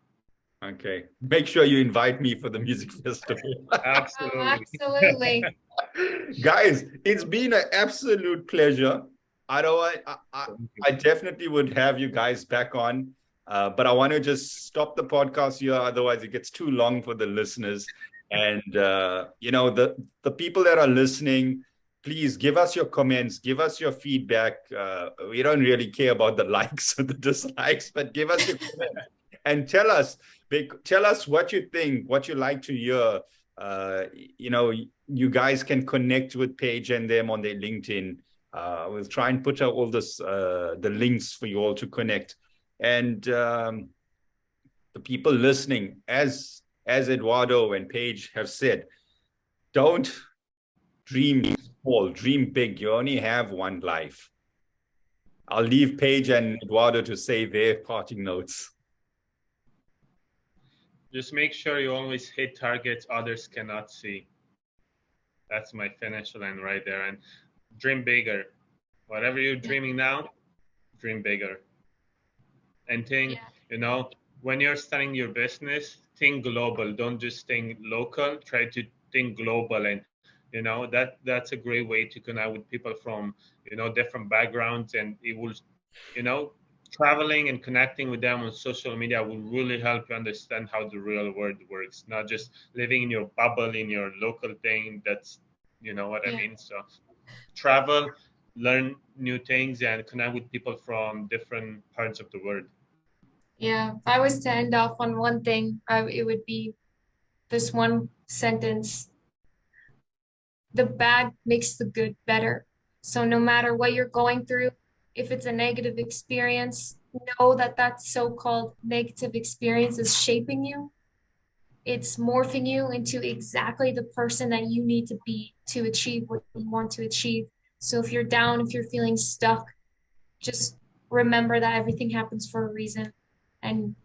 Okay. Make sure you invite me for the music festival. Absolutely. Oh, absolutely. Guys, it's been an absolute pleasure. I definitely would have you guys back on, but I want to just stop the podcast here. Otherwise, it gets too long for the listeners. And you know, the people that are listening, please give us your comments, give us your feedback. We don't really care about the likes or the dislikes, but give us your comments and tell us what you think, what you like to hear. You know, you guys can connect with Paige and them on their LinkedIn. We'll try and put out all this, the links for you all to connect. And the people listening, as Eduardo and Paige have said, don't dream small, dream big. You only have one life. I'll leave Paige and Eduardo to say their parting notes. Just make sure you always hit targets others cannot see. That's my finish line right there. And dream bigger. Whatever you're dreaming now, dream bigger. And think, you know, when you're starting your business, think global. Don't just think local. Try to think global. And, you know, that's a great way to connect with people from, you know, different backgrounds. And it will, you know, traveling and connecting with them on social media will really help you understand how the real world works, not just living in your bubble, in your local thing. That's, you know what I mean? So travel, learn new things, and connect with people from different parts of the world. Yeah, if I was to end off on one thing, it would be this one sentence: the bad makes the good better. So no matter what you're going through, if it's a negative experience, know that that so-called negative experience is shaping you. It's morphing you into exactly the person that you need to be to achieve what you want to achieve. So if you're down, if you're feeling stuck, just remember that everything happens for a reason, and